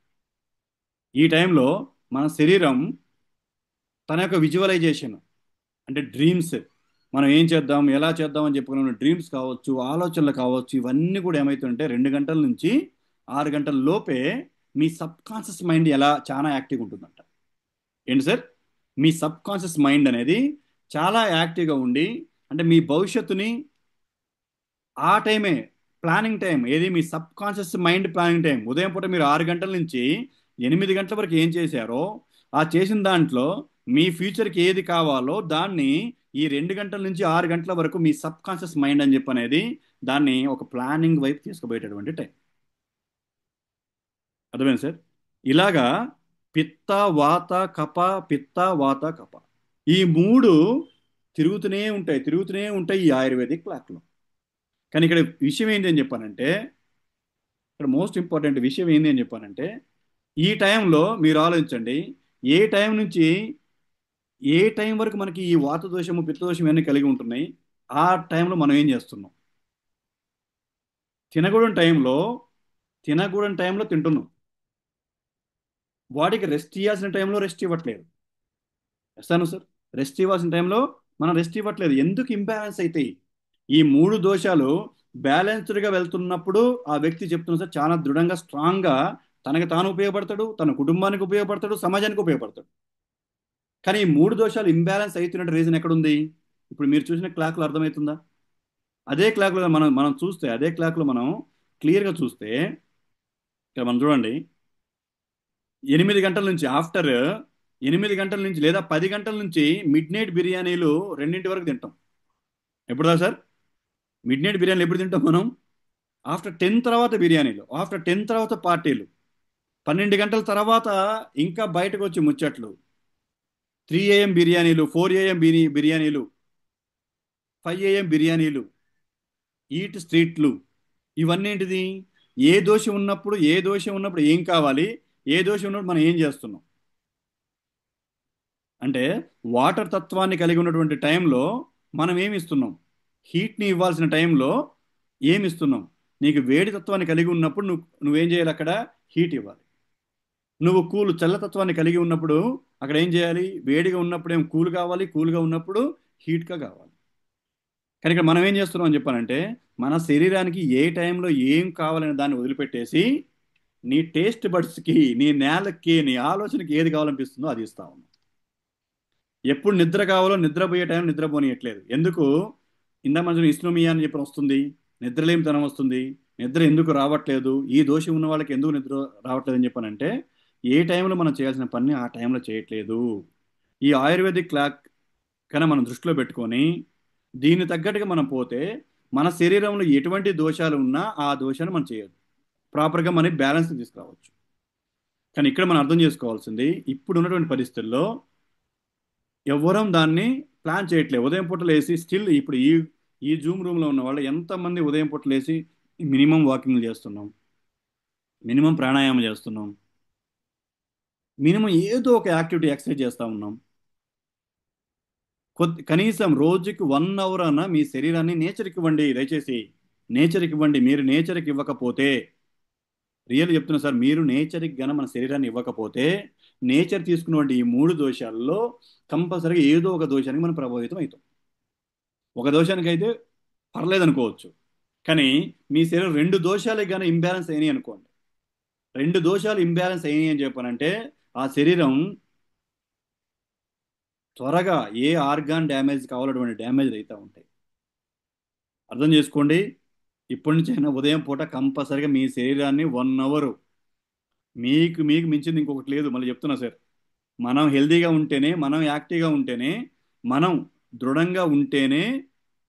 ఈ టైంలో మన శరీరం తన యొక్క విజువలైజేషన్, అంటే డ్రీమ్స్, మనం ఏం చేద్దాం, ఎలా చేద్దాం అని చెప్పుకున్న డ్రీమ్స్ కావచ్చు, ఆలోచనలు కావచ్చు, ఇవన్నీ కూడా ఏమవుతుంటే 2 గంటల నుంచి 6 గంటల లోపే మీ సబ్ కాన్షియస్ మైండ్ ఎలా చాలా యాక్టివ్గా ఉంటుందంట. ఏంటి సార్? మీ సబ్ కాన్షియస్ మైండ్ అనేది చాలా యాక్టివ్గా ఉండి, అంటే మీ భవిష్యత్తుని ఆ టైమే, ప్లానింగ్ టైం ఏది, మీ subconscious mind planning time. ఉదయం పూట మీరు 6 గంటల నుంచి 8 గంటల వరకు ఏం చేశారో, ఆ చేసిన దాంట్లో మీ ఫ్యూచర్కి ఏది కావాలో దాన్ని ఈ 2 గంటల నుంచి 6 గంటల వరకు మీ సబ్ కాన్షియస్ మైండ్ అని చెప్పి అనేది దాన్ని ఒక ప్లానింగ్ వైపు తీసుకుపోయేటటువంటి టైం. అర్థమైంది సార్? ఇలాగా పిత్త వాత కప, పిత్త వాత కప, ఈ మూడు తిరుగుతూనే ఉంటాయి ఈ ఆయుర్వేదిక్ క్లాక్లో. కానీ ఇక్కడ విషయం ఏంటి అని చెప్పానంటే, ఇక్కడ మోస్ట్ ఇంపార్టెంట్ విషయం ఏంటి అని చెప్పానంటే, ఈ టైంలో మీరు ఆలోచించండి, ఏ టైం నుంచి ఏ టైం వరకు మనకి ఈ వాత దోషము పిత్త దోషం ఇవన్నీ కలిగి ఉంటున్నాయి. ఆ టైంలో మనం ఏం చేస్తున్నాం? తినకూడని టైంలో తినకూడని టైంలో తింటున్నాం. బాడీకి రెస్ట్ ఇవ్వాల్సిన టైంలో రెస్ట్ ఇవ్వట్లేదు. ఎస్తాను సార్? రెస్ట్ ఇవ్వాల్సిన టైంలో మనం రెస్ట్ ఇవ్వట్లేదు. ఎందుకు ఇంబ్యాలెన్స్ అవుతాయి? ఈ 3 దోషాలు బ్యాలెన్స్డ్గా వెళ్తున్నప్పుడు ఆ వ్యక్తి చెప్తున్నా సార్, చాలా దృఢంగా స్ట్రాంగ్గా తనకి తాను ఉపయోగపడతాడు, తన కుటుంబానికి ఉపయోగపడతాడు, సమాజానికి ఉపయోగపడతాడు. కానీ ఈ 3 దోషాలు ఇంబ్యాలెన్స్ అవుతున్న రీజన్ ఎక్కడుంది? ఇప్పుడు మీరు చూసిన క్లాక్లో అర్థమవుతుందా? అదే క్లాక్లో మనం మనం చూస్తే, అదే క్లాక్లో మనం క్లియర్గా చూస్తే, ఇక్కడ మనం చూడండి, 8 గంటల నుంచి ఆఫ్టర్ 8 గంటల నుంచి లేదా 10 గంటల నుంచి మిడ్ నైట్ బిర్యానీలు 2 వరకు తింటాం. ఎప్పుడుదా సార్? మిడ్ నైట్ బిర్యానీలు ఎప్పుడు తింటాం మనం? ఆఫ్టర్ 10 తర్వాత బిర్యానీలు, ఆఫ్టర్ 10 తర్వాత పార్టీలు, 12 గంటల తర్వాత ఇంకా బయటకు వచ్చి ముచ్చట్లు, 3 AM బిర్యానీలు, 4 AM బిర్యానీలు, 5 AM బిర్యానీలు, ఈట్ స్ట్రీట్లు, ఇవన్నీ ఏంటిది? ఏ దోషం ఉన్నప్పుడు ఏం కావాలి, ఏ దోషం ఉన్నప్పుడు మనం ఏం చేస్తున్నాం అంటే, వాటర్ తత్వాన్ని కలిగి ఉన్నటువంటి టైంలో మనం ఏమి ఇస్తున్నాం? హీట్ని ఇవ్వాల్సిన టైంలో ఏమి ఇస్తున్నాం? నీకు వేడి తత్వాన్ని కలిగి ఉన్నప్పుడు నువ్వేం చేయాలి? అక్కడ హీట్ ఇవ్వాలి. నువ్వు చల్లతత్వాన్ని కలిగి ఉన్నప్పుడు అక్కడ ఏం చేయాలి? వేడిగా ఉన్నప్పుడు ఏం కూల్ కావాలి, కూల్గా ఉన్నప్పుడు హీట్గా కావాలి. కానీ ఇక్కడ మనం ఏం చేస్తున్నాం అని చెప్పానంటే, మన శరీరానికి ఏ టైంలో ఏం కావాలనే దాన్ని వదిలిపెట్టేసి, నీ టేస్ట్ బడ్స్కి, నీ నేలకి, నీ ఆలోచనకి ఏది కావాలనిపిస్తుందో అది ఇస్తా ఉన్నాం. ఎప్పుడు నిద్ర కావాలో నిద్రపోయే టైం నిద్రపోనియట్లేదు. ఎందుకు? ఇందా మధ్యన ఇస్నోమియా అని చెప్పి వస్తుంది, నిద్రలేమితనం వస్తుంది. నిద్ర ఎందుకు రావట్లేదు? ఈ దోషం ఉన్న వాళ్ళకి ఎందుకు నిద్ర రావట్లేదు అని చెప్పానంటే, ఏ టైంలో మనం చేయాల్సిన పని ఆ టైంలో చేయట్లేదు. ఈ ఆయుర్వేదిక్ క్లాక్ కన్నా మనం దృష్టిలో పెట్టుకొని దీన్ని తగ్గట్టుగా మనం పోతే, మన శరీరంలో ఎటువంటి దోషాలు ఉన్నా ఆ దోషాన్ని మనం చేయొచ్చు, ప్రాపర్గా మన బ్యాలెన్స్ తీసుకురావచ్చు. కానీ ఇక్కడ మనం అర్థం చేసుకోవాల్సింది, ఇప్పుడు ఉన్నటువంటి పరిస్థితుల్లో ఎవ్వరం దాన్ని ప్లాన్ చేయట్లేదు. ఉదయం పూట లేసి స్టిల్ ఇప్పుడు ఈ జూమ్ రూమ్లో ఉన్న వాళ్ళు ఎంతమంది ఉదయం పూట లేసి మినిమం వాకింగ్ చేస్తున్నాం, మినిమం ప్రాణాయామం చేస్తున్నాం, మినిమం ఏదో ఒక యాక్టివిటీ ఎక్సర్సైజ్ చేస్తూ ఉన్నాం. కనీసం రోజుకి 1 అవర్ అన్న మీ శరీరాన్ని నేచర్కి ఇవ్వండి. దయచేసి నేచర్కి ఇవ్వండి. మీరు నేచర్కి ఇవ్వకపోతే, రియల్ చెప్తున్నా సార్, మీరు నేచర్కి గన మన శరీరాన్ని ఇవ్వకపోతే నేచర్ తీసుకున్నటువంటి ఈ 3 దోషాల్లో కంపల్సరీగా ఏదో ఒక దోషానికి మనం ప్రభావితం అవుతాం. ఒక దోషానికి అయితే పర్లేదు అనుకోవచ్చు, కానీ మీ శరీరం 2 దోషాలకి గానీ ఇంబ్యాలెన్స్ అయినాయి అనుకోండి, 2 దోషాలు ఇంబ్యాలెన్స్ అయినాయి అని చెప్పానంటే ఆ శరీరం త్వరగా ఏ ఆర్గాన్ డ్యామేజ్ కావాలటువంటి డ్యామేజ్ అవుతూ ఉంటాయి. అర్థం చేసుకోండి. ఇప్పటి నుంచి అయినా ఉదయం పూట కంపల్సరిగా మీ శరీరాన్ని 1 అవర్, మీకు మీకు మించింది ఇంకొకటి లేదు. మళ్ళీ చెప్తున్నా సార్, మనం హెల్తీగా ఉంటేనే, మనం యాక్టివ్గా ఉంటేనే, మనం దృఢంగా ఉంటేనే